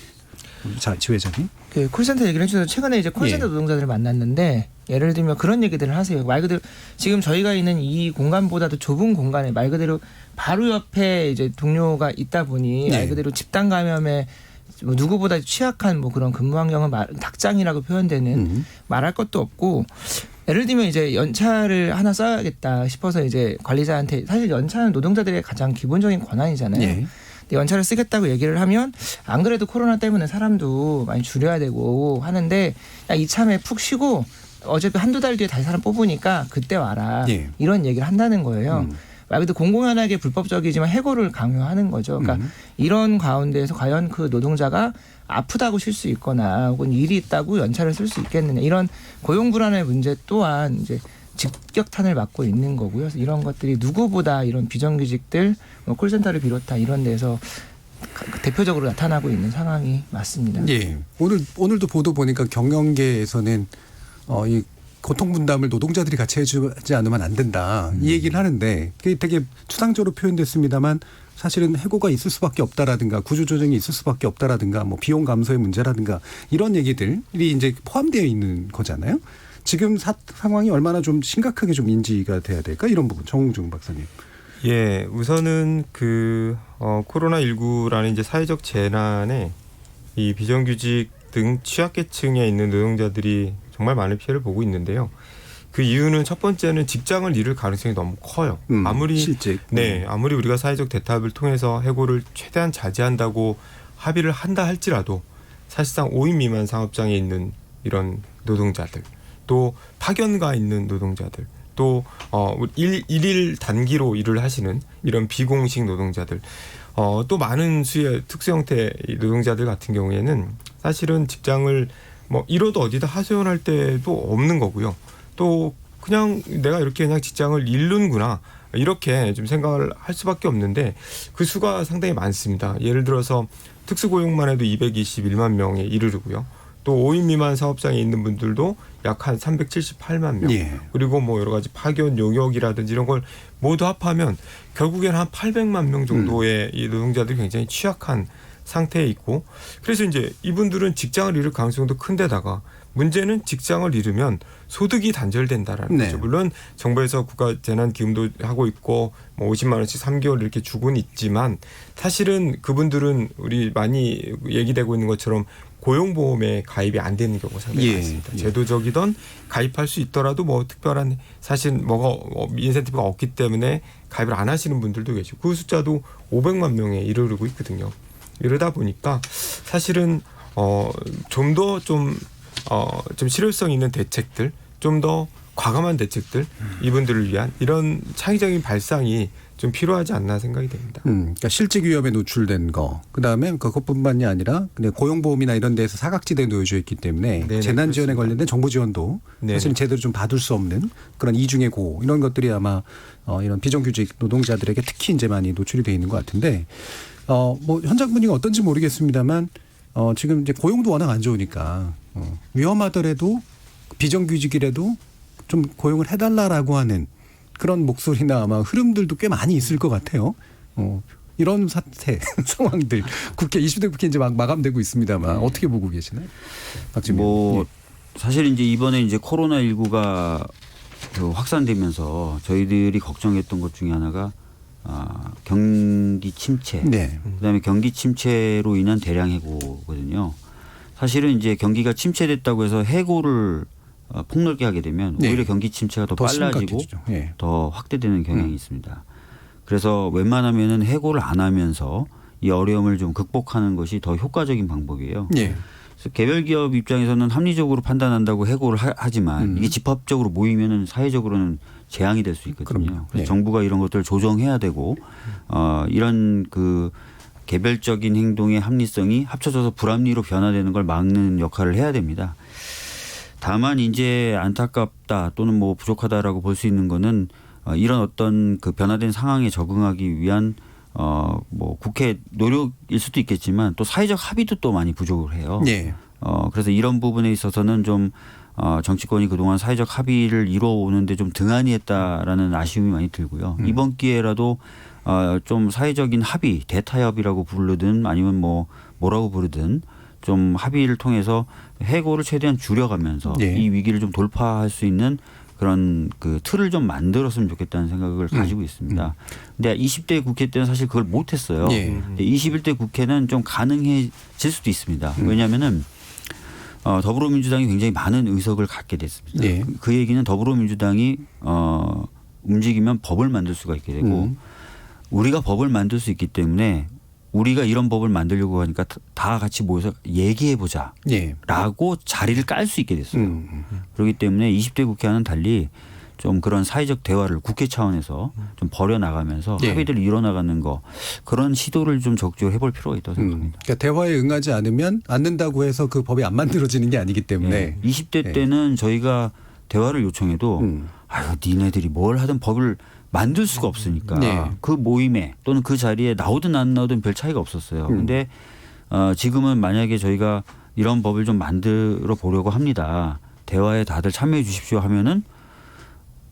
지회장님? 그 콜센터 얘기를 해주셔서 최근에 이제 콜센터 노동자들을 만났는데 예를 들면 그런 얘기들을 하세요. 말 그대로 지금 저희가 있는 이 공간보다도 좁은 공간에 말 그대로 바로 옆에 이제 동료가 있다 보니 말 그대로 집단 감염에 뭐 누구보다 취약한 뭐 그런 근무 환경은 닭장이라고 표현되는 말할 것도 없고 예를 들면 이제 연차를 하나 써야겠다 싶어서 이제 관리자한테 사실 연차는 노동자들의 가장 기본적인 권한이잖아요. 근데 연차를 쓰겠다고 얘기를 하면 안 그래도 코로나 때문에 사람도 많이 줄여야 되고 하는데 야, 이참에 푹 쉬고 어차피 한두 달 뒤에 다시 사람 뽑으니까 그때 와라. 이런 얘기를 한다는 거예요. 말 그대로 공공연하게 불법적이지만 해고를 강요하는 거죠. 그러니까 이런 가운데에서 과연 그 노동자가 아프다고 쉴 수 있거나 혹은 일이 있다고 연차를 쓸 수 있겠느냐 이런 고용 불안의 문제 또한 이제 직격탄을 맞고 있는 거고요. 그래서 이런 것들이 누구보다 이런 비정규직들 뭐 콜센터를 비롯한 이런 데서 대표적으로 나타나고 있는 상황이 맞습니다. 예. 오늘도 보도 보니까 경영계에서는 이 고통 분담을 노동자들이 같이 해주지 않으면 안 된다. 이 얘기를 하는데 그게 되게 추상적으로 표현됐습니다만 사실은 해고가 있을 수밖에 없다라든가 구조조정이 있을 수밖에 없다라든가 뭐 비용 감소의 문제라든가 이런 얘기들이 이제 포함되어 있는 거잖아요. 지금 상황이 얼마나 좀 심각하게 좀 인지가 돼야 될까 이런 부분 정웅중 박사님. 예, 우선은 그 코로나19라는 이제 사회적 재난에 이 비정규직 등 취약계층에 있는 노동자들이 정말 많은 피해를 보고 있는데요. 그 이유는 첫 번째는 직장을 잃을 가능성이 너무 커요. 아무리 실직. 아무리 우리가 사회적 대타협을 통해서 해고를 최대한 자제한다고 합의를 한다 할지라도 사실상 5인 미만 사업장에 있는 이런 노동자들, 또 파견가 있는 노동자들, 또 일일 단기로 일을 하시는 이런 비공식 노동자들, 또 많은 수의 특수 형태 노동자들 같은 경우에는 사실은 직장을 뭐 이러도 어디다 하소연할 때도 없는 거고요. 또 그냥 내가 이렇게 그냥 직장을 잃는구나 이렇게 좀 생각을 할 수밖에 없는데 그 수가 상당히 많습니다. 예를 들어서 특수고용만 해도 221만 명에 이르르고요. 또 5인 미만 사업장에 있는 분들도 약 한 378만 명. 그리고 뭐 여러 가지 파견 용역이라든지 이런 걸 모두 합하면 결국에는 한 800만 명 정도의 이 노동자들이 굉장히 취약한 상태에 있고 그래서 이제 이분들은 직장을 잃을 가능성도 큰데다가 문제는 직장을 잃으면 소득이 단절된다라는 거죠. 물론 정부에서 국가 재난 기금도 하고 있고 뭐 50만 원씩 3개월 이렇게 주고는 있지만 사실은 그분들은 우리 많이 얘기되고 있는 것처럼 고용보험에 가입이 안 되는 경우가 상당히 많습니다. 제도적이던 가입할 수 있더라도 뭐 특별한 사실 뭐가 인센티브가 없기 때문에 가입을 안 하시는 분들도 계시고 그 숫자도 500만 명에 이르르고 있거든요. 이러다 보니까 사실은 좀 더 좀 실효성 있는 대책들, 좀 더 과감한 대책들 이분들을 위한 이런 창의적인 발상이 좀 필요하지 않나 생각이 됩니다. 그러니까 실직 위험에 노출된 거, 그다음에 그것뿐만이 아니라 고용보험이나 이런 데서 사각지대에 놓여져 있기 때문에 재난 지원에 관련된 정부 지원도 사실은 제대로 좀 받을 수 없는 그런 이중의 고 이런 것들이 아마 이런 비정규직 노동자들에게 특히 이제 많이 노출이 돼 있는 것 같은데 뭐 현장 분위기가 어떤지 모르겠습니다만 지금 이제 고용도 워낙 안 좋으니까 위험하더라도 비정규직이라도 좀 고용을 해달라라고 하는 그런 목소리나 아마 흐름들도 꽤 많이 있을 것 같아요. 이런 사태 상황들 국회 20대 국회 이제 막 마감되고 있습니다만 어떻게 보고 계시나요? 뭐 사실 이제 이번에 이제 코로나19가 확산되면서 저희들이 걱정했던 것 중에 하나가 경기 침체, 네. 그다음에 경기 침체로 인한 대량 해고거든요. 사실은 이제 경기가 침체됐다고 해서 해고를 폭넓게 하게 되면 네. 오히려 경기 침체가 더 빨라지고 네. 더 확대되는 경향이 있습니다. 그래서 웬만하면은 해고를 안 하면서 이 어려움을 좀 극복하는 것이 더 효과적인 방법이에요. 네. 그래서 개별 기업 입장에서는 합리적으로 판단한다고 해고를 하지만 이게 집합적으로 모이면은 사회적으로는 재앙이 될 수 있거든요. 그럼요. 그래서 네. 정부가 이런 것들을 조정해야 되고 이런 그 개별적인 행동의 합리성이 합쳐져서 불합리로 변화되는 걸 막는 역할을 해야 됩니다. 다만 이제 안타깝다 또는 뭐 부족하다라고 볼 수 있는 거는 이런 어떤 그 변화된 상황에 적응하기 위한 뭐 국회 노력일 수도 있겠지만 또 사회적 합의도 또 많이 부족을 해요. 네. 그래서 이런 부분에 있어서는 좀 정치권이 그동안 사회적 합의를 이루어오는데 좀 등한히 했다라는 아쉬움이 많이 들고요. 이번 기회라도 좀 사회적인 합의, 대타협이라고 부르든 아니면 뭐라고 부르든 좀 합의를 통해서 해고를 최대한 줄여가면서 네. 이 위기를 좀 돌파할 수 있는 그런 그 틀을 좀 만들었으면 좋겠다는 생각을 가지고 있습니다. 근데 20대 국회 때는 사실 그걸 못했어요. 네. 근데 21대 국회는 좀 가능해질 수도 있습니다. 왜냐하면은 더불어민주당이 굉장히 많은 의석을 갖게 됐습니다. 네. 그 얘기는 더불어민주당이 움직이면 법을 만들 수가 있게 되고 우리가 법을 만들 수 있기 때문에 우리가 이런 법을 만들려고 하니까 다 같이 모여서 얘기해보자 라고 자리를 깔 수 있게 됐어요. 그렇기 때문에 20대 국회와는 달리 좀 그런 사회적 대화를 국회 차원에서 좀 벌여나가면서 합의들을 이뤄나가는 거 그런 시도를 좀 적극적으로 해볼 필요가 있다고 생각합니다. 그러니까 대화에 응하지 않는다고 해서 그 법이 안 만들어지는 게 아니기 때문에 20대 때는 저희가 대화를 요청해도 아유 니네들이 뭘 하든 법을 만들 수가 없으니까 그 모임에 또는 그 자리에 나오든 안 나오든 별 차이가 없었어요. 그런데 지금은 만약에 저희가 이런 법을 좀 만들어 보려고 합니다. 대화에 다들 참여해 주십시오 하면은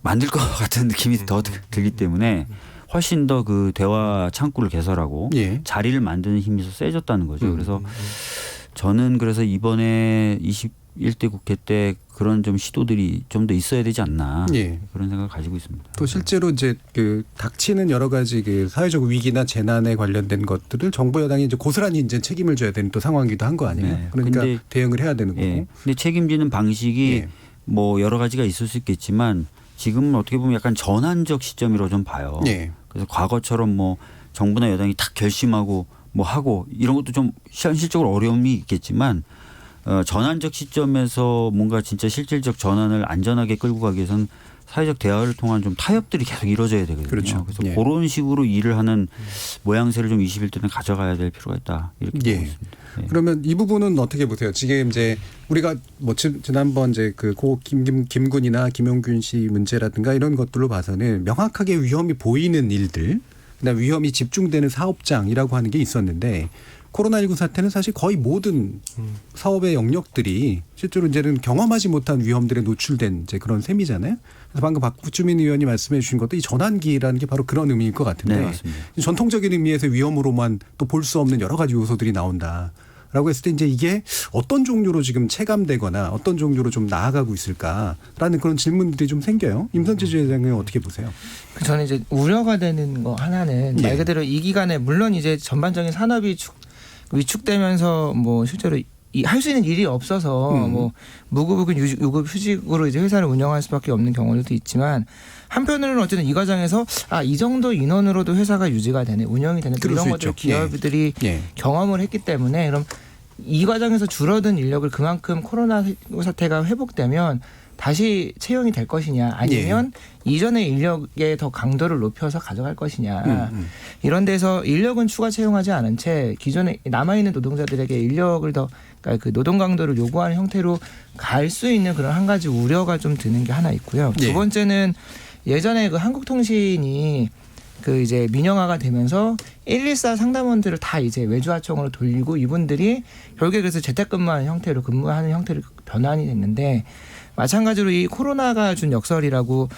만들 것 같은 느낌이 더 들기 때문에 훨씬 더 그 대화 창구를 개설하고 자리를 만드는 힘이 더 세졌다는 거죠. 그래서 저는 그래서 이번에 21대 국회 때 그런 좀 시도들이 좀 더 있어야 되지 않나 그런 생각을 가지고 있습니다. 또 실제로 이제 그 닥치는 여러 가지 그 사회적 위기나 재난에 관련된 것들을 정부 여당이 이제 고스란히 이제 책임을 져야 되는 또 상황이기도 한 거 아니에요? 그러니까 대응을 해야 되는 거고. 근데 책임지는 방식이 뭐 여러 가지가 있을 수 있겠지만 지금은 어떻게 보면 약간 전환적 시점이라고 좀 봐요. 그래서 과거처럼 뭐 정부나 여당이 딱 결심하고 뭐 하고 이런 것도 좀 현실적으로 어려움이 있겠지만 전환적 시점에서 뭔가 진짜 실질적 전환을 안전하게 끌고 가기 위해서는 사회적 대화를 통한 좀 타협들이 계속 이루어져야 되거든요. 그렇죠. 그래서 그런 식으로 일을 하는 모양새를 좀 21대는 가져가야 될 필요가 있다. 이렇게 보고 있습니다. 그러면 이 부분은 어떻게 보세요? 지금 이제 우리가 뭐 지난번 이제 그 고 김군이나 김용균 씨 문제라든가 이런 것들로 봐서는 명확하게 위험이 보이는 일들, 그다음 위험이 집중되는 사업장이라고 하는 게 있었는데 코로나19 사태는 사실 거의 모든 사업의 영역들이 실제로 이제는 경험하지 못한 위험들에 노출된 이제 그런 셈이잖아요. 그래서 방금 박주민 의원이 말씀해 주신 것도 이 전환기라는 게 바로 그런 의미일 것 같은데 전통적인 의미에서 위험으로만 또 볼 수 없는 여러 가지 요소들이 나온다라고 했을 때 이제 이게 어떤 종류로 지금 체감되거나 어떤 종류로 좀 나아가고 있을까라는 그런 질문들이 좀 생겨요. 임선재 지회장은 어떻게 보세요? 저는 이제 우려가 되는 거 하나는 말 그대로 이 기간에 물론 이제 전반적인 산업이 위축되면서 뭐 실제로 할 수 있는 일이 없어서 뭐 무급은 유급 휴직으로 이제 회사를 운영할 수밖에 없는 경우들도 있지만 한편으로는 어쨌든 이 과정에서 이 정도 인원으로도 회사가 유지가 되네, 운영이 되는 이런 것들 기업들이 경험을 했기 때문에 그럼 이 과정에서 줄어든 인력을 그만큼 코로나 사태가 회복되면 다시 채용이 될 것이냐 아니면 이전의 인력의 더 강도를 높여서 가져갈 것이냐 이런 데서 인력은 추가 채용하지 않은 채 기존에 남아있는 노동자들에게 인력을 더 그러니까 그 노동 강도를 요구하는 형태로 갈 수 있는 그런 한 가지 우려가 좀 드는 게 하나 있고요. 두 번째는 예전에 그 한국통신이 그 이제 민영화가 되면서 114 상담원들을 다 이제 외주하청으로 돌리고 이분들이 결국에 그래서 재택근무하는 형태로 근무하는 형태로 변환이 됐는데 마찬가지로 이 코로나가 준 역설이라고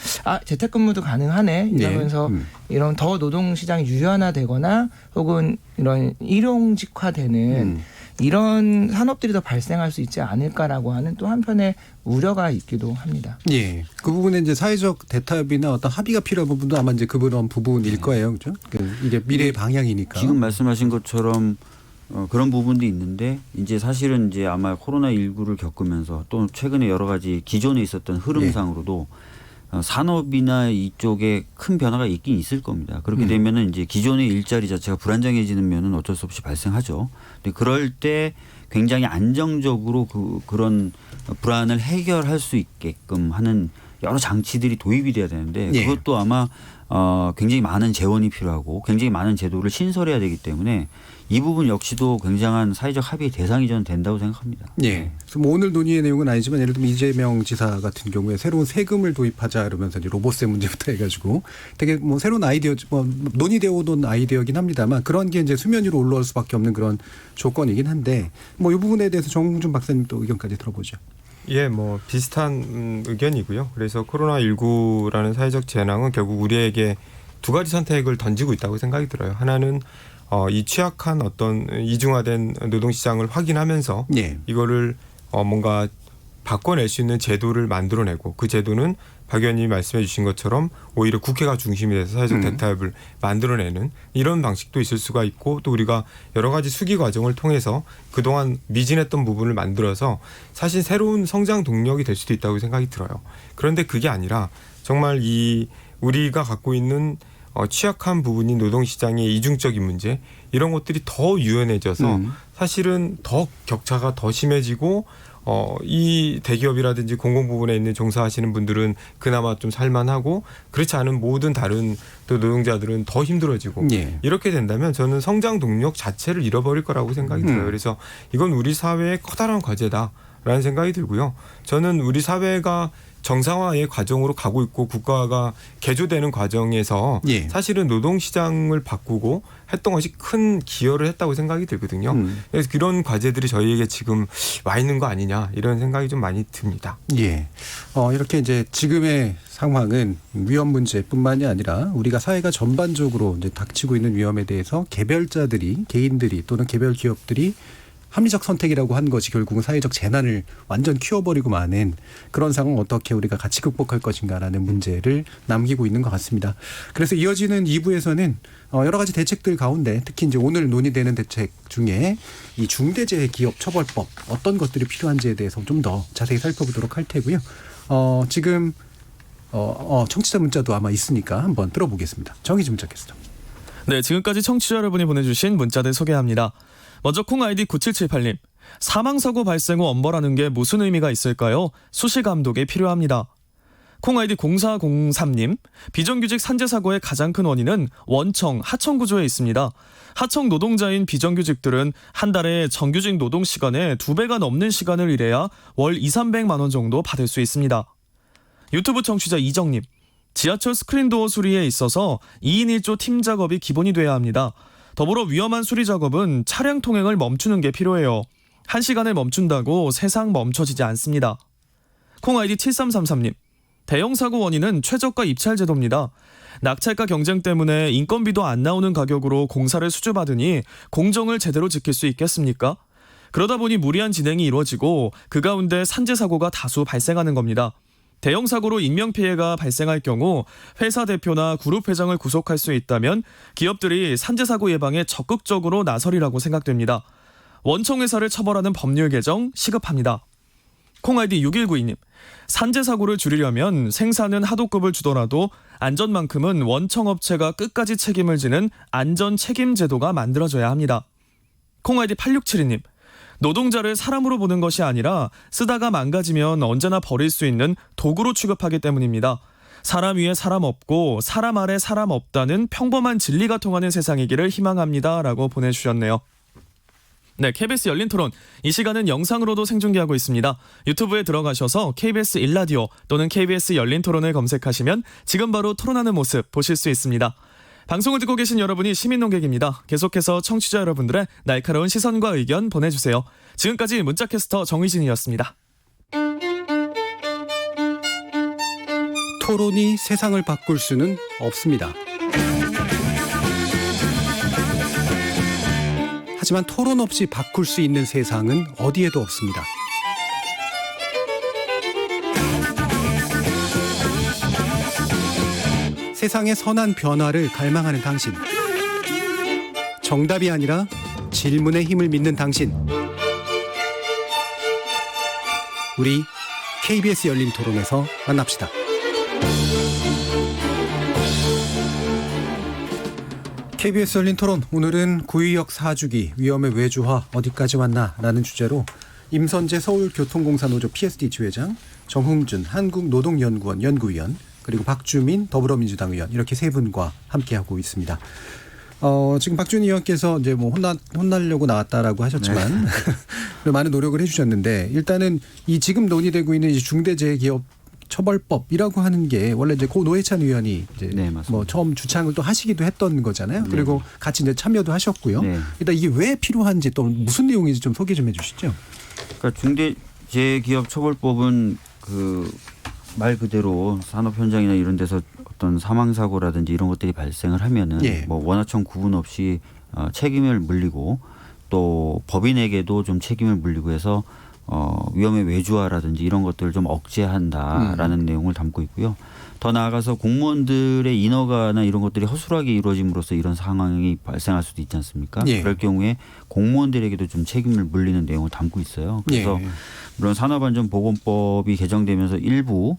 재택근무도 가능하네 이러면서 이런 더 노동시장이 유연화되거나 혹은 이런 일용직화되는 이런 산업들이 더 발생할 수 있지 않을까라고 하는 또 한편의 우려가 있기도 합니다. 예, 그 부분에 이제 사회적 대타협이나 어떤 합의가 필요한 부분도 아마 이제 그런 부분일 거예요, 그렇죠? 이게 미래의 방향이니까. 지금 말씀하신 것처럼 그런 부분도 있는데 이제 사실은 이제 아마 코로나19를 겪으면서 또 최근에 여러 가지 기존에 있었던 흐름상으로도 산업이나 이쪽에 큰 변화가 있긴 있을 겁니다. 그렇게 되면은 이제 기존의 일자리 자체가 불안정해지는 면은 어쩔 수 없이 발생하죠. 근데 그럴 때 굉장히 안정적으로 그런 불안을 해결할 수 있게끔 하는 여러 장치들이 도입이 돼야 되는데 그것도 아마 굉장히 많은 재원이 필요하고 굉장히 많은 제도를 신설해야 되기 때문에 이 부분 역시도 굉장한 사회적 합의의 대상이 저는 된다고 생각합니다. 예. 뭐 오늘 논의의 내용은 아니지만 예를 들면 이재명 지사 같은 경우에 새로운 세금을 도입하자 이러면서 이제 로봇세 문제부터 해가지고 되게 뭐 새로운 아이디어, 뭐 논의되어 오던 아이디어긴 합니다만 그런 게 이제 수면 위로 올라올 수밖에 없는 그런 조건이긴 한데 뭐 이 부분에 대해서 정웅준 박사님 또 의견까지 들어보죠. 예, 뭐 비슷한 의견이고요. 그래서 코로나19라는 사회적 재난은 결국 우리에게 두 가지 선택을 던지고 있다고 생각이 들어요. 하나는 이 취약한 어떤 이중화된 노동시장을 확인하면서 이거를 뭔가 바꿔낼 수 있는 제도를 만들어내고 그 제도는 박 의원님이 말씀해 주신 것처럼 오히려 국회가 중심이 돼서 사회적 대타협을 만들어내는 이런 방식도 있을 수가 있고 또 우리가 여러 가지 수기 과정을 통해서 그동안 미진했던 부분을 만들어서 사실 새로운 성장 동력이 될 수도 있다고 생각이 들어요. 그런데 그게 아니라 정말 이 우리가 갖고 있는 취약한 부분인 노동시장의 이중적인 문제 이런 것들이 더 유연해져서 사실은 더 격차가 더 심해지고 이 대기업이라든지 공공 부분에 있는 종사하시는 분들은 그나마 좀 살만하고 그렇지 않은 모든 다른 또 노동자들은 더 힘들어지고 이렇게 된다면 저는 성장 동력 자체를 잃어버릴 거라고 생각이 들어요. 그래서 이건 우리 사회의 커다란 과제다라는 생각이 들고요. 저는 우리 사회가 정상화의 과정으로 가고 있고 국가가 개조되는 과정에서 사실은 노동시장을 바꾸고 했던 것이 큰 기여를 했다고 생각이 들거든요. 그래서 그런 과제들이 저희에게 지금 와 있는 거 아니냐 이런 생각이 좀 많이 듭니다. 예. 이렇게 이제 지금의 상황은 위험 문제뿐만이 아니라 우리가 사회가 전반적으로 이제 닥치고 있는 위험에 대해서 개별자들이 개인들이 또는 개별 기업들이 합리적 선택이라고 한 것이 결국은 사회적 재난을 완전 키워버리고 마는 그런 상황을 어떻게 우리가 같이 극복할 것인가라는 문제를 남기고 있는 것 같습니다. 그래서 이어지는 2부에서는 여러 가지 대책들 가운데 특히 이제 오늘 논의되는 대책 중에 이 중대재해기업처벌법 어떤 것들이 필요한지에 대해서 좀 더 자세히 살펴보도록 할 테고요. 지금 청취자 문자도 아마 있으니까 한번 들어보겠습니다. 정희진 문자 캐스터. 네, 지금까지 청취자 여러분이 보내주신 문자들 소개합니다. 먼저 콩 아이디 9778님. 사망사고 발생 후 엄벌하는 게 무슨 의미가 있을까요? 수시 감독이 필요합니다. 콩 아이디 0403님. 비정규직 산재사고의 가장 큰 원인은 원청, 하청 구조에 있습니다. 하청 노동자인 비정규직들은 한 달에 정규직 노동시간의 2배가 넘는 시간을 일해야 월 200~300만 원 정도 받을 수 있습니다. 유튜브 청취자 이정님. 지하철 스크린도어 수리에 있어서 2인 1조 팀 작업이 기본이 돼야 합니다. 더불어 위험한 수리 작업은 차량 통행을 멈추는 게 필요해요. 1시간을 멈춘다고 세상 멈춰지지 않습니다. 콩 아이디 7333님. 대형 사고 원인은 최저가 입찰 제도입니다. 낙찰가 경쟁 때문에 인건비도 안 나오는 가격으로 공사를 수주받으니 공정을 제대로 지킬 수 있겠습니까? 그러다 보니 무리한 진행이 이루어지고 그 가운데 산재 사고가 다수 발생하는 겁니다. 대형 사고로 인명피해가 발생할 경우 회사 대표나 그룹 회장을 구속할 수 있다면 기업들이 산재 사고 예방에 적극적으로 나서리라고 생각됩니다. 원청 회사를 처벌하는 법률 개정 시급합니다. 콩 아이디 6192님. 산재 사고를 줄이려면 생산은 하도급을 주더라도 안전만큼은 원청 업체가 끝까지 책임을 지는 안전 책임 제도가 만들어져야 합니다. 콩 아이디 8672님. 노동자를 사람으로 보는 것이 아니라 쓰다가 망가지면 언제나 버릴 수 있는 도구로 취급하기 때문입니다. 사람 위에 사람 없고 사람 아래 사람 없다는 평범한 진리가 통하는 세상이기를 희망합니다. 라고 보내주셨네요. 네, KBS 열린 토론. 이 시간은 영상으로도 생중계하고 있습니다. 유튜브에 들어가셔서 KBS 1라디오 또는 KBS 열린 토론을 검색하시면 지금 바로 토론하는 모습 보실 수 있습니다. 방송을 듣고 계신 여러분이 시민논객입니다. 계속해서 청취자 여러분들의 날카로운 시선과 의견 보내주세요. 지금까지 문자캐스터 정의진이었습니다. 토론이 세상을 바꿀 수는 없습니다. 하지만 토론 없이 바꿀 수 있는 세상은 어디에도 없습니다. 세상의 선한 변화를 갈망하는 당신. 정답이 아니라 질문의 힘을 믿는 당신. 우리 KBS 열린 토론에서 만납시다. KBS 열린 토론, 오늘은 구의역 4주기 위험의 외주화 어디까지 왔나 라는 주제로 임선재 서울교통공사노조 PSD 지회장, 정흥준 한국노동연구원 연구위원, 그리고 박주민 더불어민주당 의원, 이렇게 세 분과 함께하고 있습니다. 지금 박주민 의원께서 이제 뭐 혼나려고 나왔다라고 하셨지만 네. 많은 노력을 해주셨는데, 일단은 이 지금 논의되고 있는 중대재해기업 처벌법이라고 하는 게 원래 이제 고 노회찬 의원이 이제 네, 뭐 처음 주창을 또 하시기도 했던 거잖아요. 네. 그리고 같이 이제 참여도 하셨고요. 네. 일단 이게 왜 필요한지 또 무슨 내용인지 좀 소개 좀 해주시죠. 그러니까 중대재해기업 처벌법은 그 말 그대로 산업 현장이나 이런 데서 어떤 사망 사고라든지 이런 것들이 발생을 하면은 예. 뭐 원하청 구분 없이 책임을 물리고 또 법인에게도 좀 책임을 물리고 해서 위험의 외주화라든지 이런 것들을 좀 억제한다라는 내용을 담고 있고요. 더 나아가서 공무원들의 인허가나 이런 것들이 허술하게 이루어짐으로써 이런 상황이 발생할 수도 있지 않습니까? 예. 그럴 경우에 공무원들에게도 좀 책임을 물리는 내용을 담고 있어요. 그래서 예. 물론 산업안전보건법이 개정되면서 일부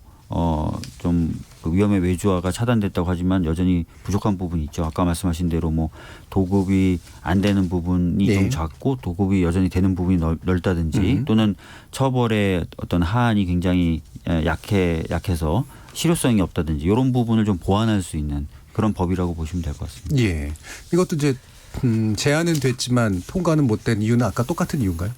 좀 그 위험의 외주화가 차단됐다고 하지만 여전히 부족한 부분이 있죠. 아까 말씀하신 대로 뭐 도급이 안 되는 부분이 좀 작고 도급이 여전히 되는 부분이 넓다든지 또는 처벌의 어떤 하한이 굉장히 약해서 실효성이 없다든지 이런 부분을 좀 보완할 수 있는 그런 법이라고 보시면 될 것 같습니다. 예. 이것도 이제 제안은 됐지만 통과는 못 된 이유는 아까 똑같은 이유인가요?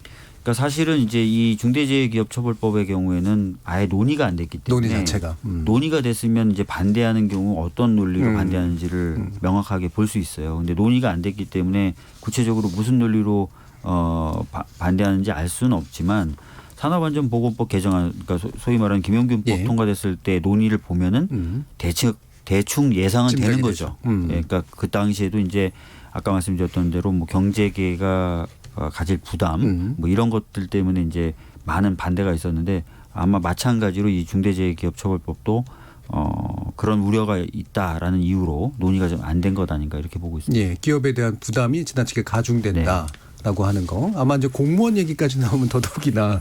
그러니까 사실은 이제 이 중대재해기업처벌법의 경우에는 아예 논의가 안 됐기 때문에 논의 자체가 논의가 됐으면 이제 반대하는 경우 어떤 논리로 반대하는지를 명확하게 볼 수 있어요. 그런데 논의가 안 됐기 때문에 구체적으로 무슨 논리로 반대하는지 알 수는 없지만 산업안전보건법 개정안, 그러니까 소위 말하는 김용균법 통과됐을 때 논의를 보면은 대충 예상은 되는 거죠. 그러니까 그 당시에도 이제 아까 말씀드렸던 대로 뭐 경제계가 가질 부담 뭐 이런 것들 때문에 이제 많은 반대가 있었는데 아마 마찬가지로 이 중대재해기업처벌법도 그런 우려가 있다라는 이유로 논의가 좀 안 된 것 아닌가 이렇게 보고 있습니다. 예, 기업에 대한 부담이 지나치게 가중된다. 라고 하는 거. 아마 이제 공무원 얘기까지 나오면 더더욱이나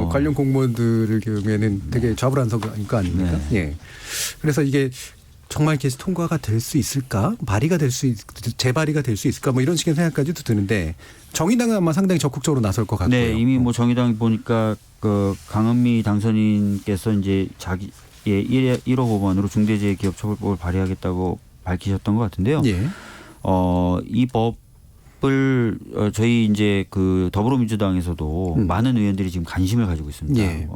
관련 공무원들의 경우에는 되게 좌불안석인 거 아닙니까? 네. 예. 그래서 이게 정말 계속 통과가 될 수 있을까? 재발의가 될 수 있을까? 뭐 이런 식의 생각까지도 드는데 정의당은 아마 상당히 적극적으로 나설 것 같고요. 네, 이미 뭐 정의당 보니까 그 강은미 당선인께서 이제 자기의 1호 법안으로 중대재해기업처벌법을 발의하겠다고 밝히셨던 것 같은데요. 예. 이 법을 저희 이제 그 더불어민주당에서도 많은 의원들이 지금 관심을 가지고 있습니다. 예.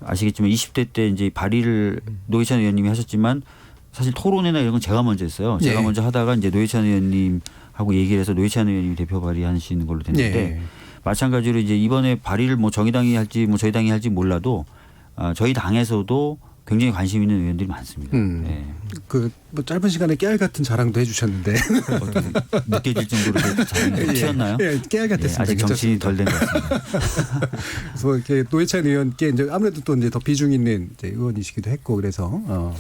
아시겠지만 20대 때 이제 발의를 노회찬 의원님이 하셨지만 사실 토론회나 이런 건 제가 먼저 했어요. 제가 먼저 하다가 이제 노회찬 의원님하고 얘기를 해서 노회찬 의원님이 대표 발의하시는 걸로 됐는데 마찬가지로 이제 이번에 발의를 뭐 정의당이 할지 뭐 저희 당이 할지 몰라도 저희 당에서도 굉장히 관심 있는 의원들이 많습니다. 네. 뭐 짧은 시간에 깨알 같은 자랑도 해주셨는데 느껴질 정도로 자랑이 튀었나요? 예, 깨알 같았습니다. 아직 정신이 덜 된 것 같습니다. 그래서 이렇게 노회찬 의원께 이제 아무래도 또 이제 더 비중 있는 이제 의원이시기도 했고 그래서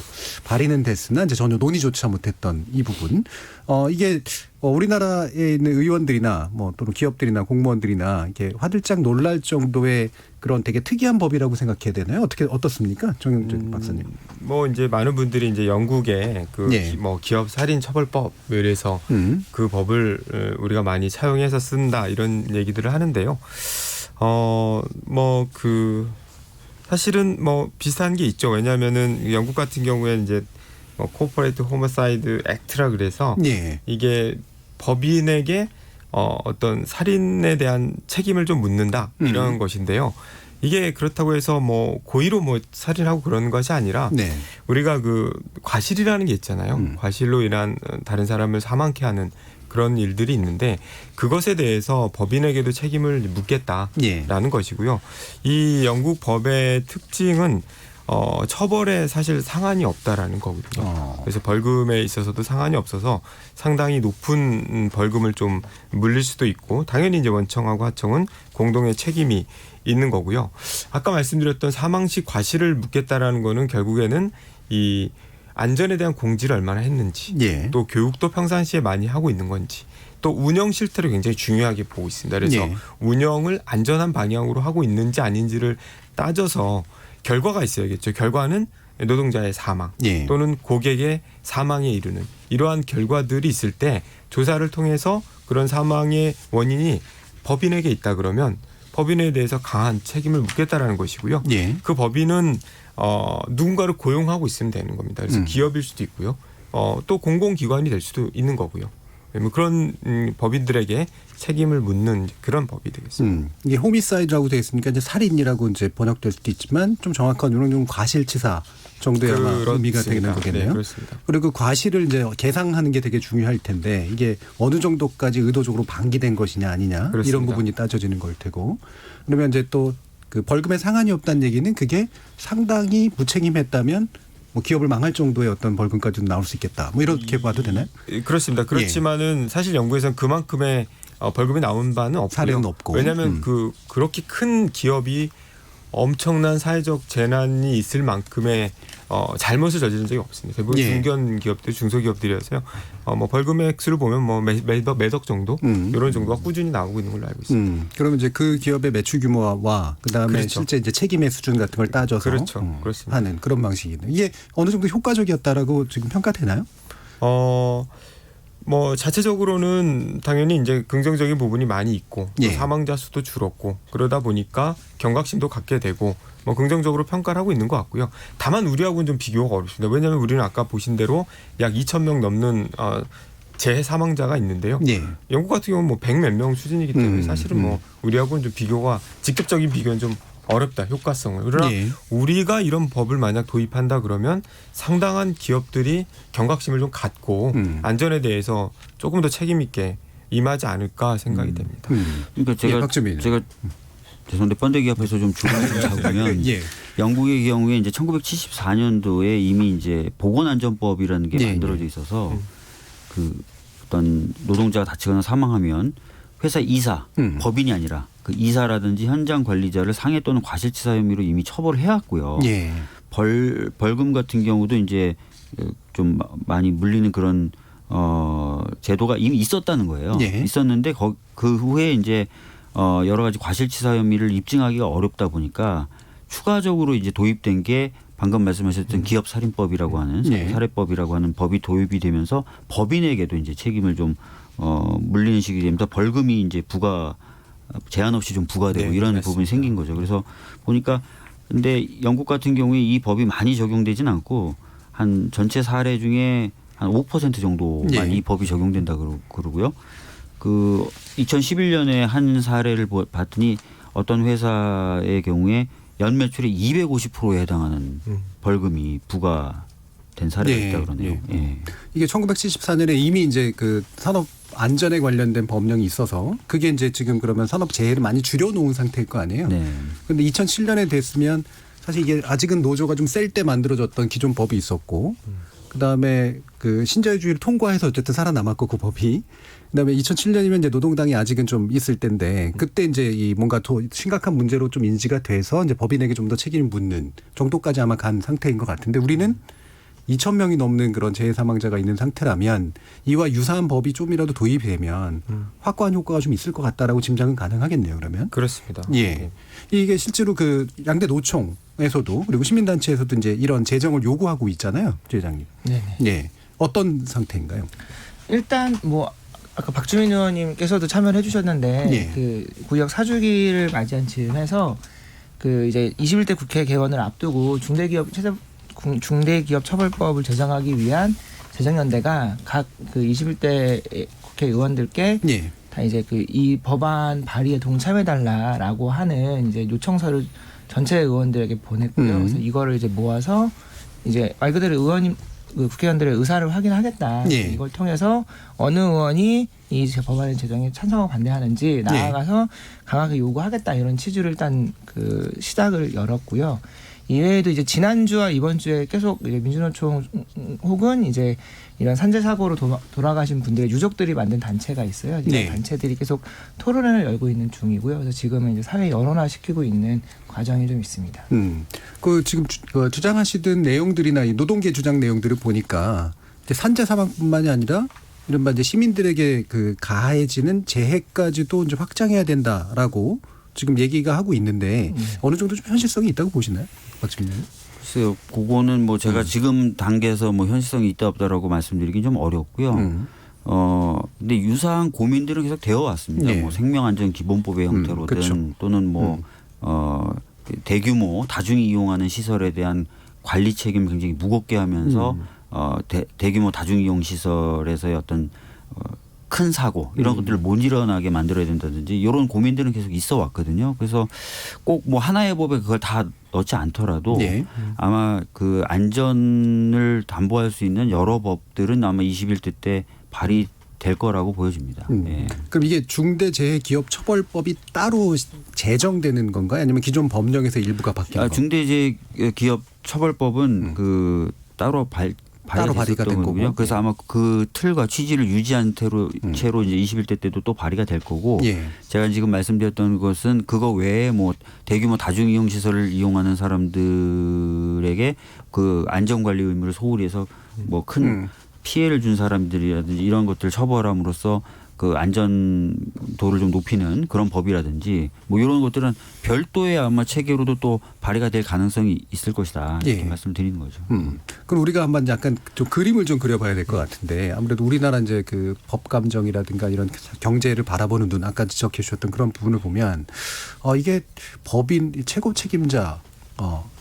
발의는 됐으나 이제 전혀 논의조차 못했던 이 부분. 이게 우리나라에 있는 의원들이나 뭐 또는 기업들이나 공무원들이나 이렇게 화들짝 놀랄 정도의 그런 되게 특이한 법이라고 생각해야 되나요? 어떻습니까, 정영준 박사님? 뭐 이제 많은 분들이 이제 영국의 그 뭐 기업 살인 처벌법에 대해서 그 법을 우리가 많이 차용해서 쓴다 이런 얘기들을 하는데요. 뭐 그 사실은 뭐 비슷한 게 있죠. 왜냐하면은 영국 같은 경우에 이제 코퍼레이트 호머사이드 액트라 그래서 이게 법인에게 어떤 살인에 대한 책임을 좀 묻는다 이런 것인데요. 이게 그렇다고 해서 뭐 고의로 뭐 살인하고 그런 것이 아니라 우리가 그 과실이라는 게 있잖아요. 과실로 인한 다른 사람을 사망케 하는 그런 일들이 있는데 그것에 대해서 법인에게도 책임을 묻겠다라는 것이고요. 이 영국 법의 특징은 처벌에 사실 상한이 없다라는 거거든요. 그래서 벌금에 있어서도 상한이 없어서 상당히 높은 벌금을 좀 물릴 수도 있고 당연히 이제 원청하고 하청은 공동의 책임이 있는 거고요. 아까 말씀드렸던 사망 시 과실을 묻겠다라는 거는 결국에는 이 안전에 대한 공지를 얼마나 했는지 또 교육도 평상시에 많이 하고 있는 건지 또 운영 실태를 굉장히 중요하게 보고 있습니다. 그래서 운영을 안전한 방향으로 하고 있는지 아닌지를 따져서 결과가 있어야겠죠. 결과는 노동자의 사망 또는 고객의 사망에 이르는 이러한 결과들이 있을 때 조사를 통해서 그런 사망의 원인이 법인에게 있다 그러면 법인에 대해서 강한 책임을 묻겠다라는 것이고요. 그 법인은 누군가를 고용하고 있으면 되는 겁니다. 그래서 기업일 수도 있고요. 또 공공기관이 될 수도 있는 거고요. 그런 법인들에게 책임을 묻는 그런 법이 되겠습니다. 이게 호미사이드라고 되어 있으니까 이제 살인이라고 이제 번역될 수도 있지만 좀 정확한 이런 좀 과실치사 정도의 아마 의미가 되는 거겠네요. 네, 그렇습니다. 그리고 그 과실을 이제 계상하는 게 되게 중요할 텐데 이게 어느 정도까지 의도적으로 방기된 것이냐 아니냐 그렇습니다. 이런 부분이 따져지는 걸 테고 그러면 이제 또 그 벌금에 상한이 없다는 얘기는 그게 상당히 무책임했다면 뭐 기업을 망할 정도의 어떤 벌금까지도 나올 수 있겠다. 뭐 이렇게 봐도 되나요? 그렇습니다. 그렇지만은 사실 연구에서는 그만큼의 벌금이 나온 바는 없고요. 사례는 없고. 왜냐하면 그렇게 큰 기업이 엄청난 사회적 재난이 있을 만큼의 잘못을 저지른 적이 없습니다. 대부분 중견 기업들, 중소기업들이어서요. 뭐 벌금의 액수를 보면 뭐 매덕 정도 이런 정도가 꾸준히 나오고 있는 걸로 알고 있습니다. 그러면 이제 그 기업의 매출 규모와 그다음에 그렇죠. 실제 이제 책임의 수준 같은 걸 따져서 그렇죠. 그렇습니다. 하는 그런 방식이네요. 이게 어느 정도 효과적이었다라고 지금 평가되나요? 뭐 자체적으로는 당연히 이제 긍정적인 부분이 많이 있고 또 사망자 수도 줄었고 그러다 보니까 경각심도 갖게 되고 뭐 긍정적으로 평가를 하고 있는 것 같고요. 다만 우리하고는 좀 비교가 어렵습니다. 왜냐하면 우리는 아까 보신 대로 약 2,000명 넘는 재해 사망자가 있는데요. 영국 같은 경우는 뭐 100몇 명 수준이기 때문에 사실은 뭐 우리하고는 좀 비교가 직접적인 비교는 좀 어렵다 효과성을. 그러나 우리가 이런 법을 만약 도입한다 그러면 상당한 기업들이 경각심을 좀 갖고 안전에 대해서 조금 더 책임 있게 임하지 않을까 생각이 됩니다. 그러니까 제가 죄송한데 번데기 앞에서 좀 주관을 잡으면 영국의 경우에 이제 1974년도에 이미 이제 보건안전법이라는 게 만들어져 있어서 그 어떤 노동자가 다치거나 사망하면 회사 이사, 법인이 아니라 그 이사라든지 현장 관리자를 상해 또는 과실치사 혐의로 이미 처벌을 해왔고요. 벌금 같은 경우도 이제 좀 많이 물리는 그런 제도가 이미 있었다는 거예요. 있었는데 그 후에 이제 여러 가지 과실치사 혐의를 입증하기가 어렵다 보니까 추가적으로 이제 도입된 게 방금 말씀하셨던 기업살인법이라고 하는 살해법이라고 하는 법이 도입이 되면서 법인에게도 이제 책임을 좀 물리는 식이 되면서 벌금이 이제 제한 없이 좀 부과되고 이런 맞습니다. 부분이 생긴 거죠. 그래서 보니까 근데 영국 같은 경우에 이 법이 많이 적용되진 않고 한 전체 사례 중에 한 5% 정도만 이 법이 적용된다 그러고요. 그 2011년에 한 사례를 봤더니 어떤 회사의 경우에 연매출의 250%에 해당하는 벌금이 부과된 사례가 있다 그러네요. 이게 1974년에 이미 이제 그 산업 안전에 관련된 법령이 있어서 그게 이제 지금 그러면 산업 재해를 많이 줄여놓은 상태일 거 아니에요. 그런데 2007년에 됐으면 사실 이게 아직은 노조가 좀 셀 때 만들어졌던 기존 법이 있었고 그다음에 그 신자유주의를 통과해서 어쨌든 살아남았고 그 법이 그다음에 2007년이면 이제 노동당이 아직은 좀 있을 때인데 그때 이제 이 뭔가 더 심각한 문제로 좀 인지가 돼서 이제 법인에게 좀 더 책임을 묻는 정도까지 아마 간 상태인 것 같은데 우리는 2,000명이 넘는 그런 재해 사망자가 있는 상태라면 이와 유사한 법이 좀이라도 도입이 되면 확고한 효과가 좀 있을 것 같다라고 짐작은 가능하겠네요. 그러면 그렇습니다. 이게 실제로 그 양대 노총에서도 그리고 시민단체에서도 이제 이런 제정을 요구하고 있잖아요, 주회장님. 어떤 상태인가요? 일단 뭐 아까 박주민 의원님께서도 참여를 해주셨는데 그 구역 사주기를 맞이한 즈음해서 그 이제 21대 국회 개원을 앞두고 중대기업 처벌법을 제정하기 위한 제정연대가 각 그 21대 국회의원들께 다 이제 그 이 법안 발의에 동참해달라라고 하는 이제 요청서를 전체 의원들에게 보냈고요. 그래서 이거를 이제 모아서 이제 말 그대로 그 국회의원들의 의사를 확인하겠다. 이걸 통해서 어느 의원이 이 법안의 제정에 찬성하고 반대하는지 나아가서 강하게 요구하겠다 이런 취지를 일단 그 시작을 열었고요. 이외에도 이제 지난주와 이번 주에 계속 이제 민주노총 혹은 이제 이런 산재 사고로 돌아가신 분들의 유족들이 만든 단체가 있어요. 이런 단체들이 계속 토론회를 열고 있는 중이고요. 그래서 지금은 이제 사회 여론화시키고 있는 과정이 좀 있습니다. 그 지금 주장하시던 내용들이나 이 노동계 주장 내용들을 보니까 이제 산재 사망뿐만이 아니라 이른바 이제 시민들에게 그 가해지는 재해까지도 이제 확장해야 된다라고 지금 얘기가 하고 있는데 어느 정도 좀 현실성이 있다고 보시나요, 박주민 의원님? 글쎄요, 그거는 뭐 제가 지금 단계에서 뭐 현실성이 있다 없다라고 말씀드리긴 좀 어렵고요. 근데 유사한 고민들은 계속 되어 왔습니다. 뭐 생명안전기본법의 형태로든 그렇죠. 또는 뭐 대규모 다중이 이용하는 시설에 대한 관리 책임을 굉장히 무겁게 하면서 대규모 다중이용 시설에서의 어떤 큰 사고 이런 것들을 못 일어나게 만들어야 된다든지 이런 고민들은 계속 있어 왔거든요. 그래서 꼭 뭐 하나의 법에 그걸 다 넣지 않더라도 아마 그 안전을 담보할 수 있는 여러 법들은 아마 21대 때 발의될 거라고 보여집니다. 그럼 이게 중대재해기업처벌법이 따로 제정되는 건가요? 아니면 기존 법령에서 일부가 바뀌는 건가요? 중대재해기업처벌법은 그 따로 발의가 된 거고요. 그래서 아마 그 틀과 취지를 유지한 채로 이제 21대 때도 또 발의가 될 거고 제가 지금 말씀드렸던 것은 그거 외에 뭐 대규모 다중이용 시설을 이용하는 사람들에게 그 안전관리 의무를 소홀히 해서 뭐 큰 피해를 준 사람들이라든지 이런 것들 처벌함으로써 그 안전도를 좀 높이는 그런 법이라든지 뭐 이런 것들은 별도의 아마 체계로도 또 발의가 될 가능성이 있을 것이다 이렇게 말씀드리는 거죠. 그럼 우리가 한번 약간 좀 그림을 좀 그려봐야 될 것 같은데 아무래도 우리나라 이제 그 법 감정이라든가 이런 경제를 바라보는 눈 아까 지적해 주셨던 그런 부분을 보면 이게 법인 최고 책임자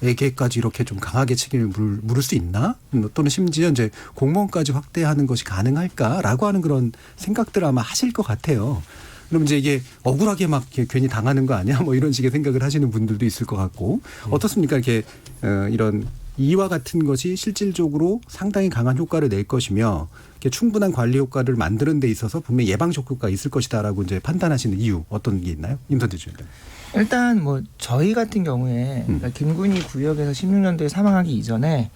에게까지 이렇게 좀 강하게 책임을 물을 수 있나? 또는 심지어 이제 공무원까지 확대하는 것이 가능할까라고 하는 그런 생각들을 아마 하실 것 같아요. 그럼 이제 이게 억울하게 막 괜히 당하는 거 아니야? 뭐 이런 식의 생각을 하시는 분들도 있을 것 같고 어떻습니까? 이렇게 이런 이와 같은 것이 실질적으로 상당히 강한 효과를 낼 것이며 이렇게 충분한 관리 효과를 만드는 데 있어서 분명히 예방적 효과가 있을 것이다라고 이제 판단하시는 이유 어떤 게 있나요? 임선재 주의원. 일단 뭐 저희 같은 경우에 그러니까 김군이 구역에서 16년도에 사망하기 이전에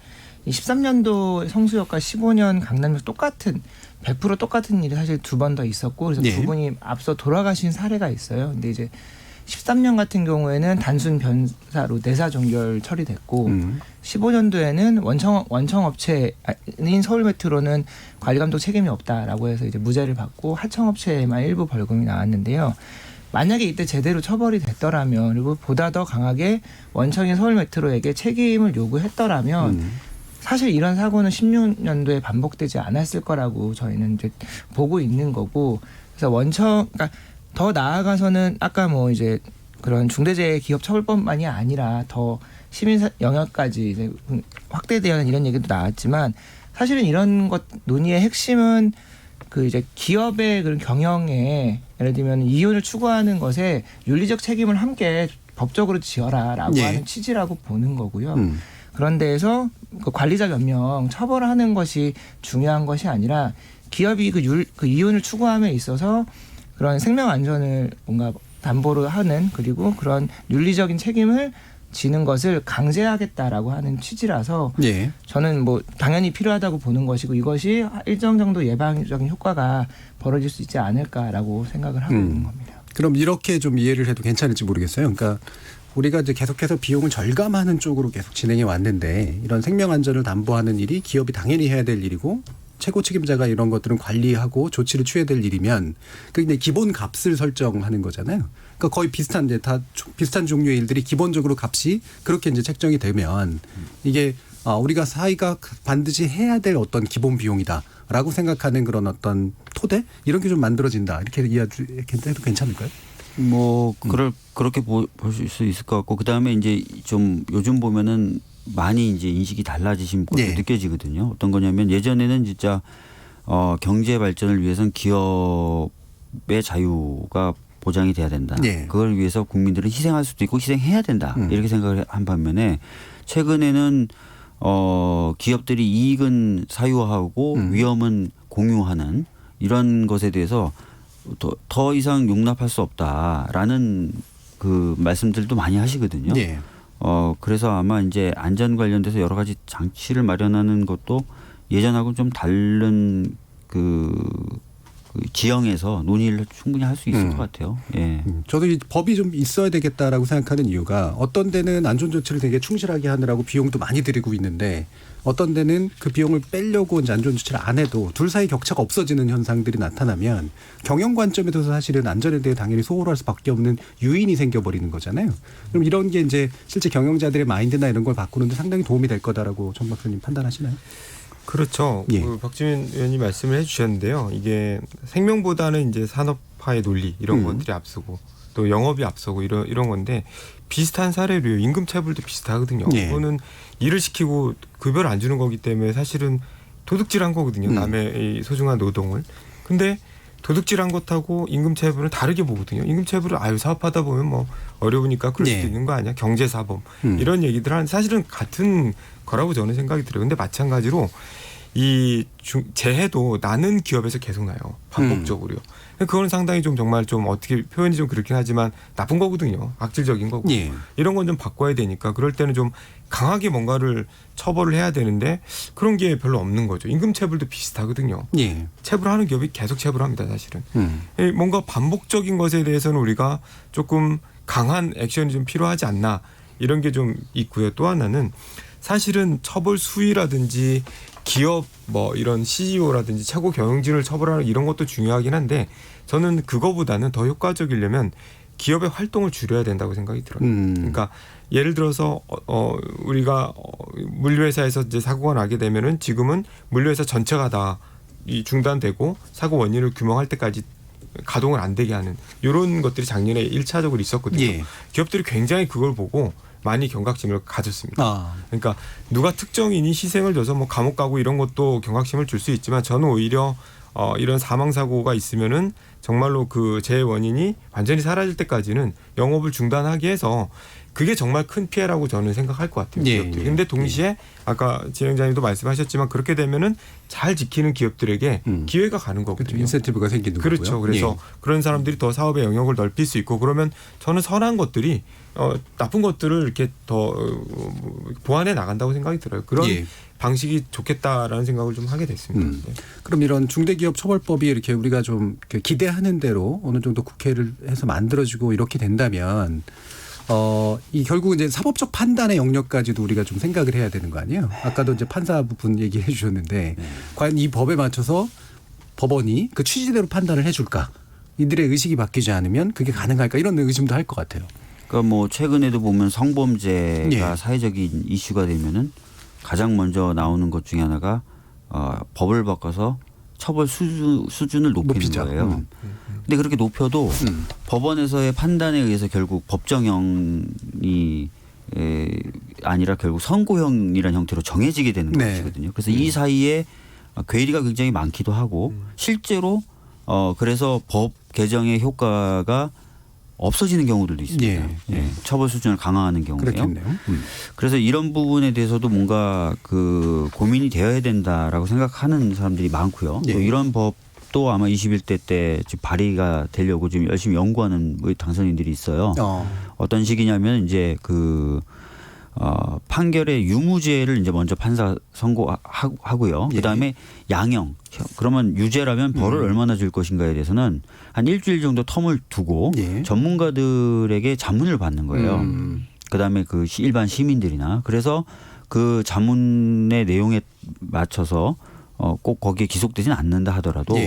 13년도 성수역과 15년 강남역 똑같은 100% 똑같은 일이 사실 두 번 더 있었고 그래서 두 분이 앞서 돌아가신 사례가 있어요. 근데 이제 13년 같은 경우에는 단순 변사로 내사 종결 처리됐고 15년도에는 원청업체인 서울메트로는 관리감독 책임이 없다라고 해서 이제 무죄를 받고 하청업체에만 일부 벌금이 나왔는데요. 만약에 이때 제대로 처벌이 됐더라면 그리고 보다 더 강하게 원청인 서울메트로에게 책임을 요구했더라면 사실 이런 사고는 16년도에 반복되지 않았을 거라고 저희는 이제 보고 있는 거고 그래서 그러니까 더 나아가서는 아까 뭐 이제 그런 중대재해기업처벌법만이 아니라 더 시민 영역까지 이제 확대되는 이런 얘기도 나왔지만 사실은 이런 것 논의의 핵심은 그 이제 기업의 그런 경영에 예를 들면 이윤을 추구하는 것에 윤리적 책임을 함께 법적으로 지어라라고 하는 취지라고 보는 거고요. 그런 데에서 그 관리자 몇 명 처벌하는 것이 중요한 것이 아니라 기업이 그 이윤을 추구함에 있어서 그런 생명 안전을 뭔가 담보로 하는 그리고 그런 윤리적인 책임을 지는 것을 강제하겠다라고 하는 취지라서 저는 뭐 당연히 필요하다고 보는 것이고 이것이 일정 정도 예방적인 효과가 벌어질 수 있지 않을까라고 생각을 하고 있는 겁니다. 그럼 이렇게 좀 이해를 해도 괜찮을지 모르겠어요. 그러니까 우리가 이제 계속해서 비용을 절감하는 쪽으로 계속 진행해 왔는데 이런 생명 안전을 담보하는 일이 기업이 당연히 해야 될 일이고 최고 책임자가 이런 것들은 관리하고 조치를 취해야 될 일이면 그게 기본 값을 설정하는 거잖아요. 그러니까 거의 비슷한 이제 다 비슷한 종류의 일들이 기본적으로 값이 그렇게 이제 책정이 되면 이게 우리가 사회가 반드시 해야 될 어떤 기본 비용이다라고 생각하는 그런 어떤 토대 이런 게 좀 만들어진다 이렇게 이해해도 괜찮을까요? 뭐 그렇게 볼 수 있을 것 같고 그 다음에 이제 좀 요즘 보면은 많이 이제 인식이 달라지신 것도 느껴지거든요. 어떤 거냐면 예전에는 진짜 경제 발전을 위해서는 기업의 자유가 보장이 돼야 된다. 그걸 위해서 국민들은 희생할 수도 있고 희생해야 된다. 이렇게 생각을 한 반면에 최근에는 기업들이 이익은 사유화하고 위험은 공유하는 이런 것에 대해서 더 이상 용납할 수 없다라는 그 말씀들도 많이 하시거든요. 그래서 아마 이제 안전 관련돼서 여러 가지 장치를 마련하는 것도 예전하고 좀 다른 그 지형에서 논의를 충분히 할 수 있을 것 같아요. 예. 저도 이 법이 좀 있어야 되겠다라고 생각하는 이유가 어떤 데는 안전 조치를 되게 충실하게 하느라고 비용도 많이 들이고 있는데 어떤 데는 그 비용을 빼려고 이제 안전 조치를 안 해도 둘 사이 격차가 없어지는 현상들이 나타나면 경영 관점에서 사실은 안전에 대해 당연히 소홀할 수밖에 없는 유인이 생겨버리는 거잖아요. 그럼 이런 게 이제 실제 경영자들의 마인드나 이런 걸 바꾸는데 상당히 도움이 될 거다라고 정 박사님 판단하시나요? 그렇죠. 예. 박주민 의원님 말씀을 해주셨는데요. 이게 생명보다는 이제 산업화의 논리 이런 것들이 앞서고 또 영업이 앞서고 이런 건데 비슷한 사례로요. 임금체불도 비슷하거든요. 예. 그거는 일을 시키고 급여를 안 주는 거기 때문에 사실은 도둑질한 거거든요. 남의 이 소중한 노동을. 근데 도둑질한 것하고 임금체불은 다르게 보거든요. 임금체불은 사업하다 보면 뭐 어려우니까 그럴 수도 있는 거 아니야. 경제사범 이런 얘기들 한 사실은 같은 거라고 저는 생각이 들어요. 근데 마찬가지로 이 재해도 나는 기업에서 계속 나요. 반복적으로요. 그건 상당히 좀 정말 좀 어떻게 표현이 좀 그렇긴 하지만 나쁜 거거든요. 악질적인 거고. 예. 이런 건 좀 바꿔야 되니까 그럴 때는 좀 강하게 뭔가를 처벌을 해야 되는데 그런 게 별로 없는 거죠. 임금체불도 비슷하거든요. 예. 체불하는 기업이 계속 체불합니다. 사실은. 뭔가 반복적인 것에 대해서는 우리가 조금 강한 액션이 좀 필요하지 않나 이런 게 좀 있고요. 또 하나는 사실은 처벌 수위라든지 기업 뭐 이런 CEO라든지 최고 경영진을 처벌하는 이런 것도 중요하긴 한데 저는 그거보다는 더 효과적이려면 기업의 활동을 줄여야 된다고 생각이 들어요. 그러니까 예를 들어서 우리가 물류회사에서 이제 사고가 나게 되면은 지금은 물류회사 전체가 다 이 중단되고 사고 원인을 규명할 때까지 가동을 안 되게 하는 이런 것들이 작년에 1차적으로 있었거든요. 예. 기업들이 굉장히 그걸 보고 많이 경각심을 가졌습니다. 그러니까 누가 특정인이 희생을 줘서 뭐 감옥 가고 이런 것도 경각심을 줄 수 있지만 저는 오히려 이런 사망 사고가 있으면은 정말로 그 재해 원인이 완전히 사라질 때까지는 영업을 중단하게 해서 그게 정말 큰 피해라고 저는 생각할 것 같아요. 기업들이. 근데 동시에 아까 진행자님도 말씀하셨지만 그렇게 되면은 잘 지키는 기업들에게 기회가 가는 거거든요. 그렇죠. 인센티브가 생기는 거고요. 그렇죠. 그래서 그런 사람들이 더 사업의 영역을 넓힐 수 있고 그러면 저는 선한 것들이 나쁜 것들을 이렇게 더 보완해 나간다고 생각이 들어요. 그런 방식이 좋겠다라는 생각을 좀 하게 됐습니다. 네. 그럼 이런 중대기업 처벌법이 이렇게 우리가 좀 기대하는 대로 어느 정도 국회를 해서 만들어지고 이렇게 된다면 이 결국은 이제 사법적 판단의 영역까지도 우리가 좀 생각을 해야 되는 거 아니에요? 아까도 이제 판사 부분 얘기해 주셨는데 과연 이 법에 맞춰서 법원이 그 취지대로 판단을 해줄까? 이들의 의식이 바뀌지 않으면 그게 가능할까? 이런 의심도 할 것 같아요. 그러니까 뭐 최근에도 보면 성범죄가 사회적인 이슈가 되면은 가장 먼저 나오는 것 중에 하나가 법을 바꿔서 처벌 수준을 높이는 거예요. 근데 그렇게 높여도 법원에서의 판단에 의해서 결국 법정형이 아니라 결국 선고형이라는 형태로 정해지게 되는 것이거든요. 그래서 이 사이에 괴리가 굉장히 많기도 하고 실제로 그래서 법 개정의 효과가 없어지는 경우들도 있습니다. 처벌 수준을 강화하는 경우에요. 그래서 이런 부분에 대해서도 뭔가 그 고민이 되어야 된다라고 생각하는 사람들이 많고요. 또 이런 법도 아마 21대 때 지금 발의가 되려고 지금 열심히 연구하는 당선인들이 있어요. 어떤 식이냐면 이제 그 판결의 유무죄를 이제 먼저 판사 선고하고요. 그다음에 양형. 그러면 유죄라면 벌을 얼마나 줄 것인가에 대해서는 한 일주일 정도 텀을 두고 전문가들에게 자문을 받는 거예요. 그다음에 그 일반 시민들이나 그래서 그 자문의 내용에 맞춰서 꼭 거기에 기속되지는 않는다 하더라도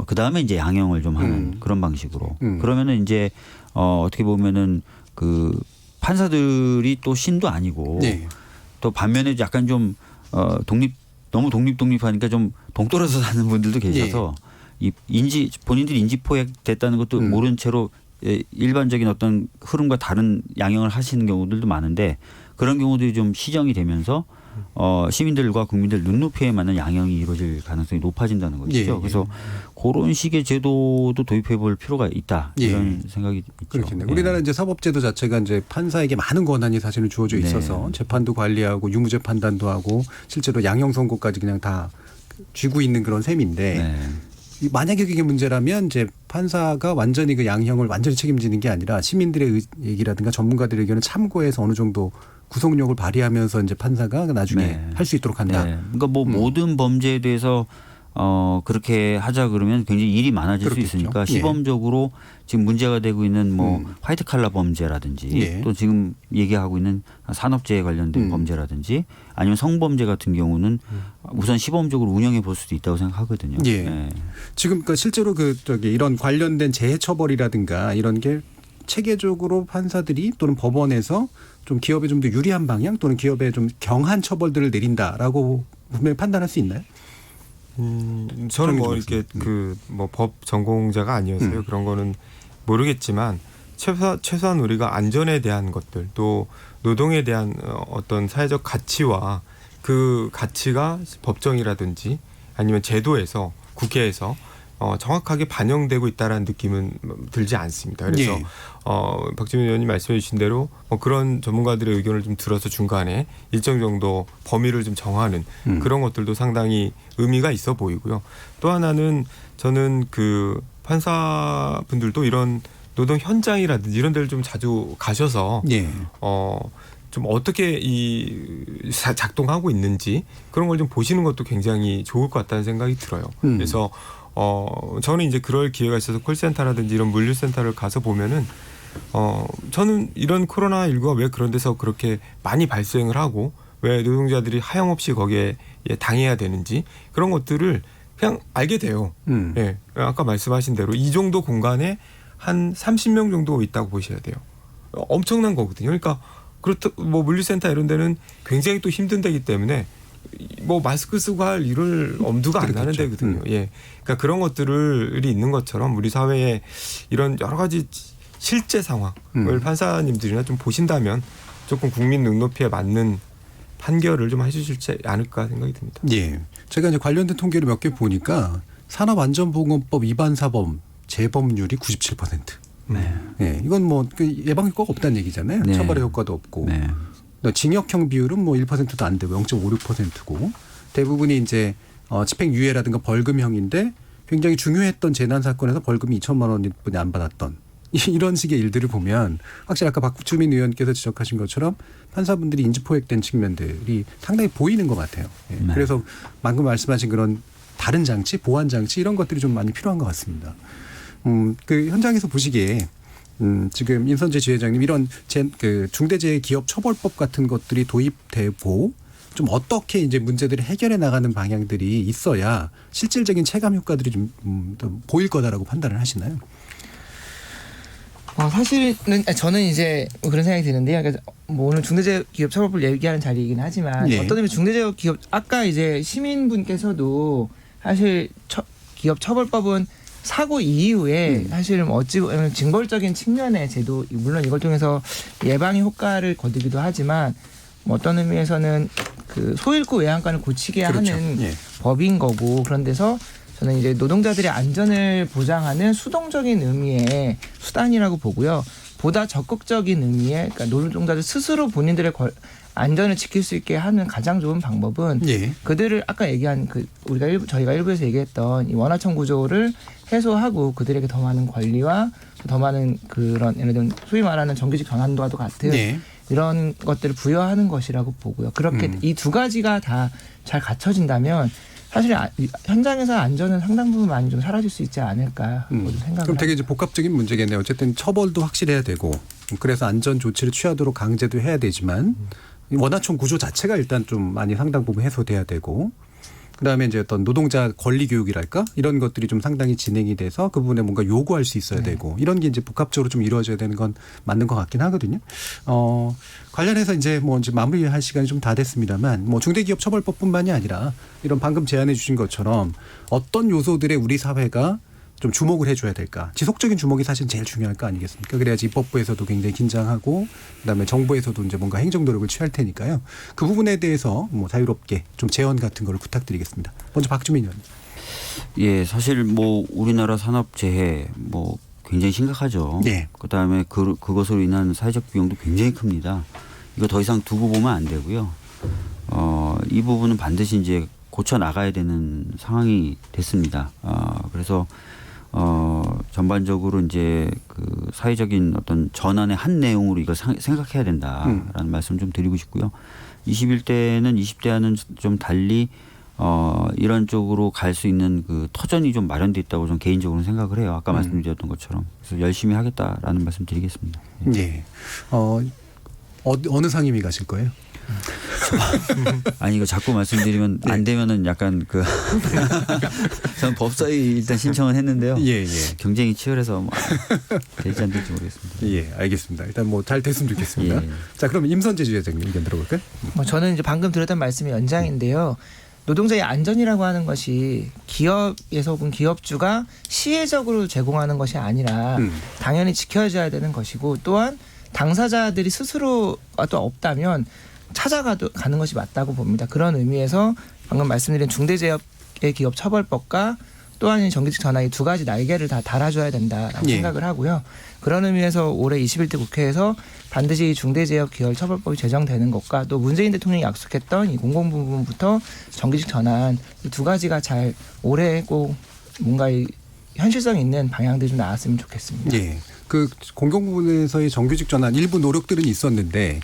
그다음에 이제 양형을 좀 하는 그런 방식으로. 그러면은 이제 어떻게 보면은 그 판사들이 또 신도 아니고 또 반면에 약간 좀 너무 독립하니까 좀 동떨어져 사는 분들도 계셔서 이 본인들이 인지포획 됐다는 것도 모른 채로 일반적인 어떤 흐름과 다른 양형을 하시는 경우들도 많은데 그런 경우들이 좀 시정이 되면서 시민들과 국민들 눈높이에 맞는 양형이 이루어질 가능성이 높아진다는 것이죠. 그래서 그런 식의 제도도 도입해 볼 필요가 있다. 이런 생각이 있죠. 그렇겠네요. 우리나라 이제 사법제도 자체가 이제 판사에게 많은 권한이 사실은 주어져 있어서 재판도 관리하고 유무죄 판단도 하고 실제로 양형 선고까지 그냥 다 쥐고 있는 그런 셈인데 만약에 그게 문제라면 이제 판사가 완전히 그 양형을 완전히 책임지는 게 아니라 시민들의 얘기라든가 전문가들의 의견을 참고해서 어느 정도 구속력을 발휘하면서 이제 판사가 나중에 할 수 있도록 한다. 그러니까 뭐 모든 범죄에 대해서 그렇게 하자 그러면 굉장히 일이 많아질 그렇겠죠. 수 있으니까 시범적으로 지금 문제가 되고 있는 뭐 화이트 칼라 범죄라든지 또 지금 얘기하고 있는 산업재해 관련된 범죄라든지 아니면 성범죄 같은 경우는 우선 시범적으로 운영해 볼 수도 있다고 생각하거든요. 지금 그 실제로 이런 관련된 재해 처벌이라든가 이런 게 체계적으로 판사들이 또는 법원에서 좀 기업에 좀 더 유리한 방향 또는 기업에 좀 경한 처벌들을 내린다라고 분명히 판단할 수 있나요? 저는 뭐 이렇게 법 전공자가 아니어서요. 그런 거는 모르겠지만 최소한 우리가 안전에 대한 것들 또 노동에 대한 어떤 사회적 가치와 그 가치가 법정이라든지 아니면 제도에서 국회에서 정확하게 반영되고 있다라는 느낌은 들지 않습니다. 그래서 박주민 의원님 말씀해 주신 대로 그런 전문가들의 의견을 좀 들어서 중간에 일정 정도 범위를 좀 정하는 그런 것들도 상당히 의미가 있어 보이고요. 또 하나는 저는 그 판사분들도 이런 노동 현장이라든지 이런 데를 좀 자주 가셔서 좀 어떻게 작동하고 있는지 그런 걸 좀 보시는 것도 굉장히 좋을 것 같다는 생각이 들어요. 그래서 저는 이제 그럴 기회가 있어서 콜센터라든지 이런 물류센터를 가서 보면은 저는 이런 코로나19가 왜 그런 데서 그렇게 많이 발생을 하고 왜 노동자들이 하염없이 거기에 당해야 되는지 그런 것들을 그냥 알게 돼요. 아까 말씀하신 대로 이 정도 공간에 한 30명 정도 있다고 보셔야 돼요. 엄청난 거거든요. 그러니까 뭐 물류센터 이런 데는 굉장히 또 힘든 데이기 때문에 뭐 마스크 쓰고 할 일을 엄두가 안 나는 데거든요. 그러니까 그런 것들이 있는 것처럼 우리 사회에 이런 여러 가지 실제 상황을 판사님들이나 좀 보신다면 조금 국민 눈높이에 맞는 판결을 좀 해주실지 않을까 생각이 듭니다. 제가 이제 관련된 통계를 몇 개 보니까 산업안전보건법 위반 사범 재범률이 97%. 이건 뭐 예방 효과가 없다는 얘기잖아요. 처벌의 효과도 없고. 징역형 비율은 뭐 1%도 안 되고 0.56%고 대부분이 이제 집행유예라든가 벌금형인데 굉장히 중요했던 재난 사건에서 벌금이 2천만 원뿐이 안 받았던 이런 식의 일들을 보면 확실히 아까 박주민 의원께서 지적하신 것처럼 판사분들이 인지포획된 측면들이 상당히 보이는 것 같아요. 그래서 방금 말씀하신 그런 다른 장치, 보완 장치 이런 것들이 좀 많이 필요한 것 같습니다. 그 현장에서 보시기에 지금 임선재 지회장님 이런 중대재해기업처벌법 같은 것들이 도입되고 좀 어떻게 이제 문제들을 해결해 나가는 방향들이 있어야 실질적인 체감 효과들이 좀 보일 거다라고 판단을 하시나요? 사실은 저는 이제 그런 생각이 드는데요. 그러니까 뭐 오늘 중대재해기업처벌법 얘기하는 자리이긴 하지만 어떤 의미 중대재해기업 아까 이제 시민분께서도 사실 기업처벌법은 사고 이후에 사실 어찌 보면 징벌적인 측면의 제도 물론 이걸 통해서 예방의 효과를 거두기도 하지만 어떤 의미에서는 그 소일구 외양간을 고치게 하는 법인 거고 그런 데서 저는 이제 노동자들의 안전을 보장하는 수동적인 의미의 수단이라고 보고요. 보다 적극적인 의미의 그러니까 노동자들 스스로 본인들의 안전을 지킬 수 있게 하는 가장 좋은 방법은 그들을 아까 얘기한 저희가 일부에서 얘기했던 이 원하청 구조를 해소하고 그들에게 더 많은 권리와 더 많은 그런 예를 들면 소위 말하는 정규직 전환과도 같은 이런 것들을 부여하는 것이라고 보고요. 그렇게 이 두 가지가 다 잘 갖춰진다면 사실 현장에서 안전은 상당 부분 많이 좀 사라질 수 있지 않을까 생각을 그럼 되게 이제 복합적인 문제겠네요. 어쨌든 처벌도 확실해야 되고 그래서 안전 조치를 취하도록 강제도 해야 되지만 원하청 구조 자체가 일단 좀 많이 상당 부분 해소돼야 되고 그다음에 이제 어떤 노동자 권리 교육이랄까 이런 것들이 좀 상당히 진행이 돼서 그 부분에 뭔가 요구할 수 있어야 되고 이런 게 이제 복합적으로 좀 이루어져야 되는 건 맞는 것 같긴 하거든요. 관련해서 이제 뭐 이제 마무리할 시간이 좀 다 됐습니다만 뭐 중대기업처벌법뿐만이 아니라 이런 방금 제안해 주신 것처럼 어떤 요소들에 우리 사회가 좀 주목을 해줘야 될까. 지속적인 주목이 사실 제일 중요할 거 아니겠습니까? 그래야지 입법부에서도 굉장히 긴장하고 그다음에 정부에서도 이제 뭔가 행정 노력을 취할 테니까요. 그 부분에 대해서 뭐 자유롭게 좀 제언 같은 걸 부탁드리겠습니다. 먼저 박주민 의원님. 사실 뭐 우리나라 산업 재해 뭐 굉장히 심각하죠. 그다음에 그것으로 인한 사회적 비용도 굉장히 큽니다. 이거 더 이상 두고 보면 안 되고요. 이 부분은 반드시 이제 고쳐 나가야 되는 상황이 됐습니다. 그래서 전반적으로 이제 그 사회적인 어떤 전환의 한 내용으로 이걸 생각해야 된다라는 말씀 좀 드리고 싶고요. 21대는 20대와는 좀 달리 이런 쪽으로 갈 수 있는 그 터전이 좀 마련돼 있다고 좀 개인적으로 생각을 해요. 아까 말씀드렸던 것처럼. 그래서 열심히 하겠다라는 말씀 드리겠습니다. 예. 어느 상임위 가실 거예요? 아니 이거 자꾸 말씀드리면 안 되면은 약간 그 저는 법사위 일단 신청은 했는데요. 예. 경쟁이 치열해서 뭐 될지 안 될지 모르겠습니다. 예, 알겠습니다. 일단 뭐 잘 됐으면 좋겠습니다. 예. 자, 그럼 임선재 주회장님 의견 들어볼까요? 저는 이제 방금 들었던 말씀의 연장인데요. 노동자의 안전이라고 하는 것이 기업에서 혹은 기업주가 시혜적으로 제공하는 것이 아니라 당연히 지켜져야 되는 것이고 또한 당사자들이 스스로가 또 없다면 찾아가는 것이 맞다고 봅니다. 그런 의미에서 방금 말씀드린 중대재해의 기업처벌법과 또한 정규직 전환 이 두 가지 날개를 다 달아줘야 된다라고 생각을 하고요. 그런 의미에서 올해 21대 국회에서 반드시 중대재해기업처벌법이 제정되는 것과 또 문재인 대통령이 약속했던 이 공공부문부터 정규직 전환 이 두 가지가 잘 올해 꼭 뭔가 현실성 있는 방향들이 좀 나왔으면 좋겠습니다. 예. 그 공공부문에서의 정규직 전환 일부 노력들은 있었는데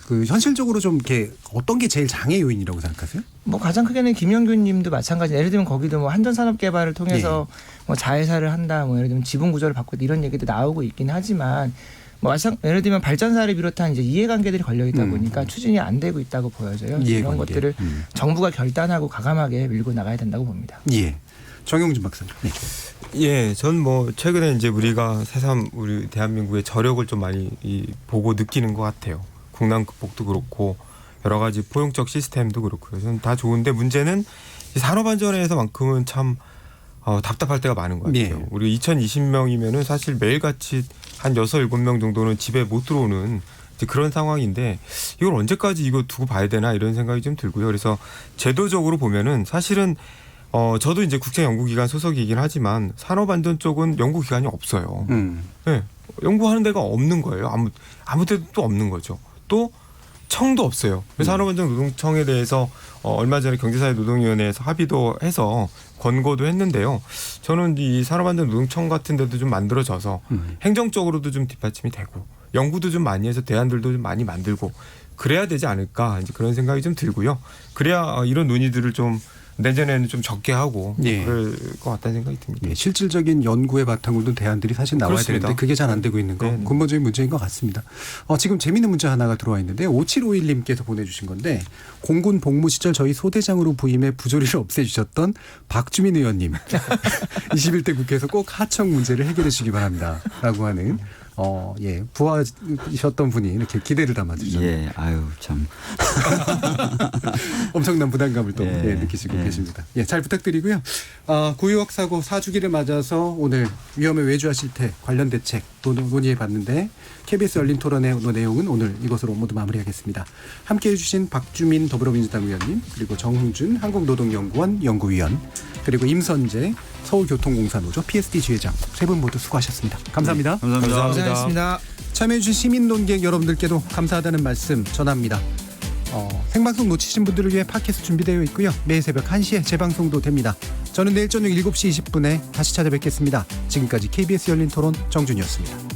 그 현실적으로 좀 이렇게 어떤 게 제일 장애 요인이라고 생각하세요? 뭐 가장 크게는 김영균님도 마찬가지. 예를 들면 거기도 뭐 한전산업 개발을 통해서 뭐 자회사를 한다, 뭐 예를 들면 지분 구조를 바꾸다 이런 얘기도 나오고 있긴 하지만 뭐 예를 들면 발전사를 비롯한 이제 이해관계들이 걸려 있다 보니까 추진이 안 되고 있다고 보여져요. 이런 것들을 정부가 결단하고 과감하게 밀고 나가야 된다고 봅니다. 예. 정영준 박사님. 네. 예, 전 뭐 최근에 이제 우리가 새삼 우리 대한민국의 저력을 좀 많이 보고 느끼는 것 같아요. 국난 극복도 그렇고 여러 가지 포용적 시스템도 그렇고요. 저는 다 좋은데 문제는 산업안전에서만큼은 참 답답할 때가 많은 것 같아요. 네. 우리 2020명이면은 사실 매일같이 한 6, 7명 정도는 집에 못 들어오는 그런 상황인데 이걸 언제까지 이거 두고 봐야 되나 이런 생각이 좀 들고요. 그래서 제도적으로 보면은 사실은 저도 이제 국제연구기관 소속이긴 하지만 산업안전 쪽은 연구기관이 없어요. 네, 연구하는 데가 없는 거예요. 아무 데도 또 없는 거죠. 또 청도 없어요. 그래서 산업안전노동청에 대해서 얼마 전에 경제사회노동위원회에서 합의도 해서 권고도 했는데요. 저는 이 산업안전노동청 같은 데도 좀 만들어져서 행정적으로도 좀 뒷받침이 되고 연구도 좀 많이 해서 대안들도 좀 많이 만들고 그래야 되지 않을까 이제 그런 생각이 좀 들고요. 그래야 이런 논의들을 좀 내년에는 좀 적게 하고 그럴 것 같다는 생각이 듭니다. 예, 실질적인 연구의 바탕으로 둔 대안들이 사실 나와야 그렇습니다. 되는데 그게 잘 안 되고 있는 건 근본적인 문제인 것 같습니다. 지금 재미있는 문자 하나가 들어와 있는데 5751님께서 보내주신 건데 공군 복무 시절 저희 소대장으로 부임해 부조리를 없애주셨던 박주민 의원님 21대 국회에서 꼭 하청 문제를 해결해 주시기 바랍니다. 라고 하는 부하셨던 분이 이렇게 기대를 담아주셨네요. 예, 아유 참 엄청난 부담감을 또 느끼시고 계십니다. 예, 잘 부탁드리고요. 9.16 사고 4주기를 맞아서 오늘 위험에 외주화 실태 관련 대책 논의해봤는데 KBS 열린 토론의 내용은 오늘 이것으로 모두 마무리하겠습니다. 함께해 주신 박주민 더불어민주당 의원님 그리고 정흥준 한국노동연구원 연구위원 그리고 임선재 서울교통공사노조 PSD 지회장 세 분 모두 수고하셨습니다. 감사합니다. 감사합니다. 고생하셨습니다. 참여해주신 시민논객 여러분들께도 감사하다는 말씀 전합니다. 생방송 놓치신 분들을 위해 팟캐스트 준비되어 있고요. 매일 새벽 1시에 재방송도 됩니다. 저는 내일 저녁 7시 20분에 다시 찾아뵙겠습니다. 지금까지 KBS 열린 토론 정준이었습니다.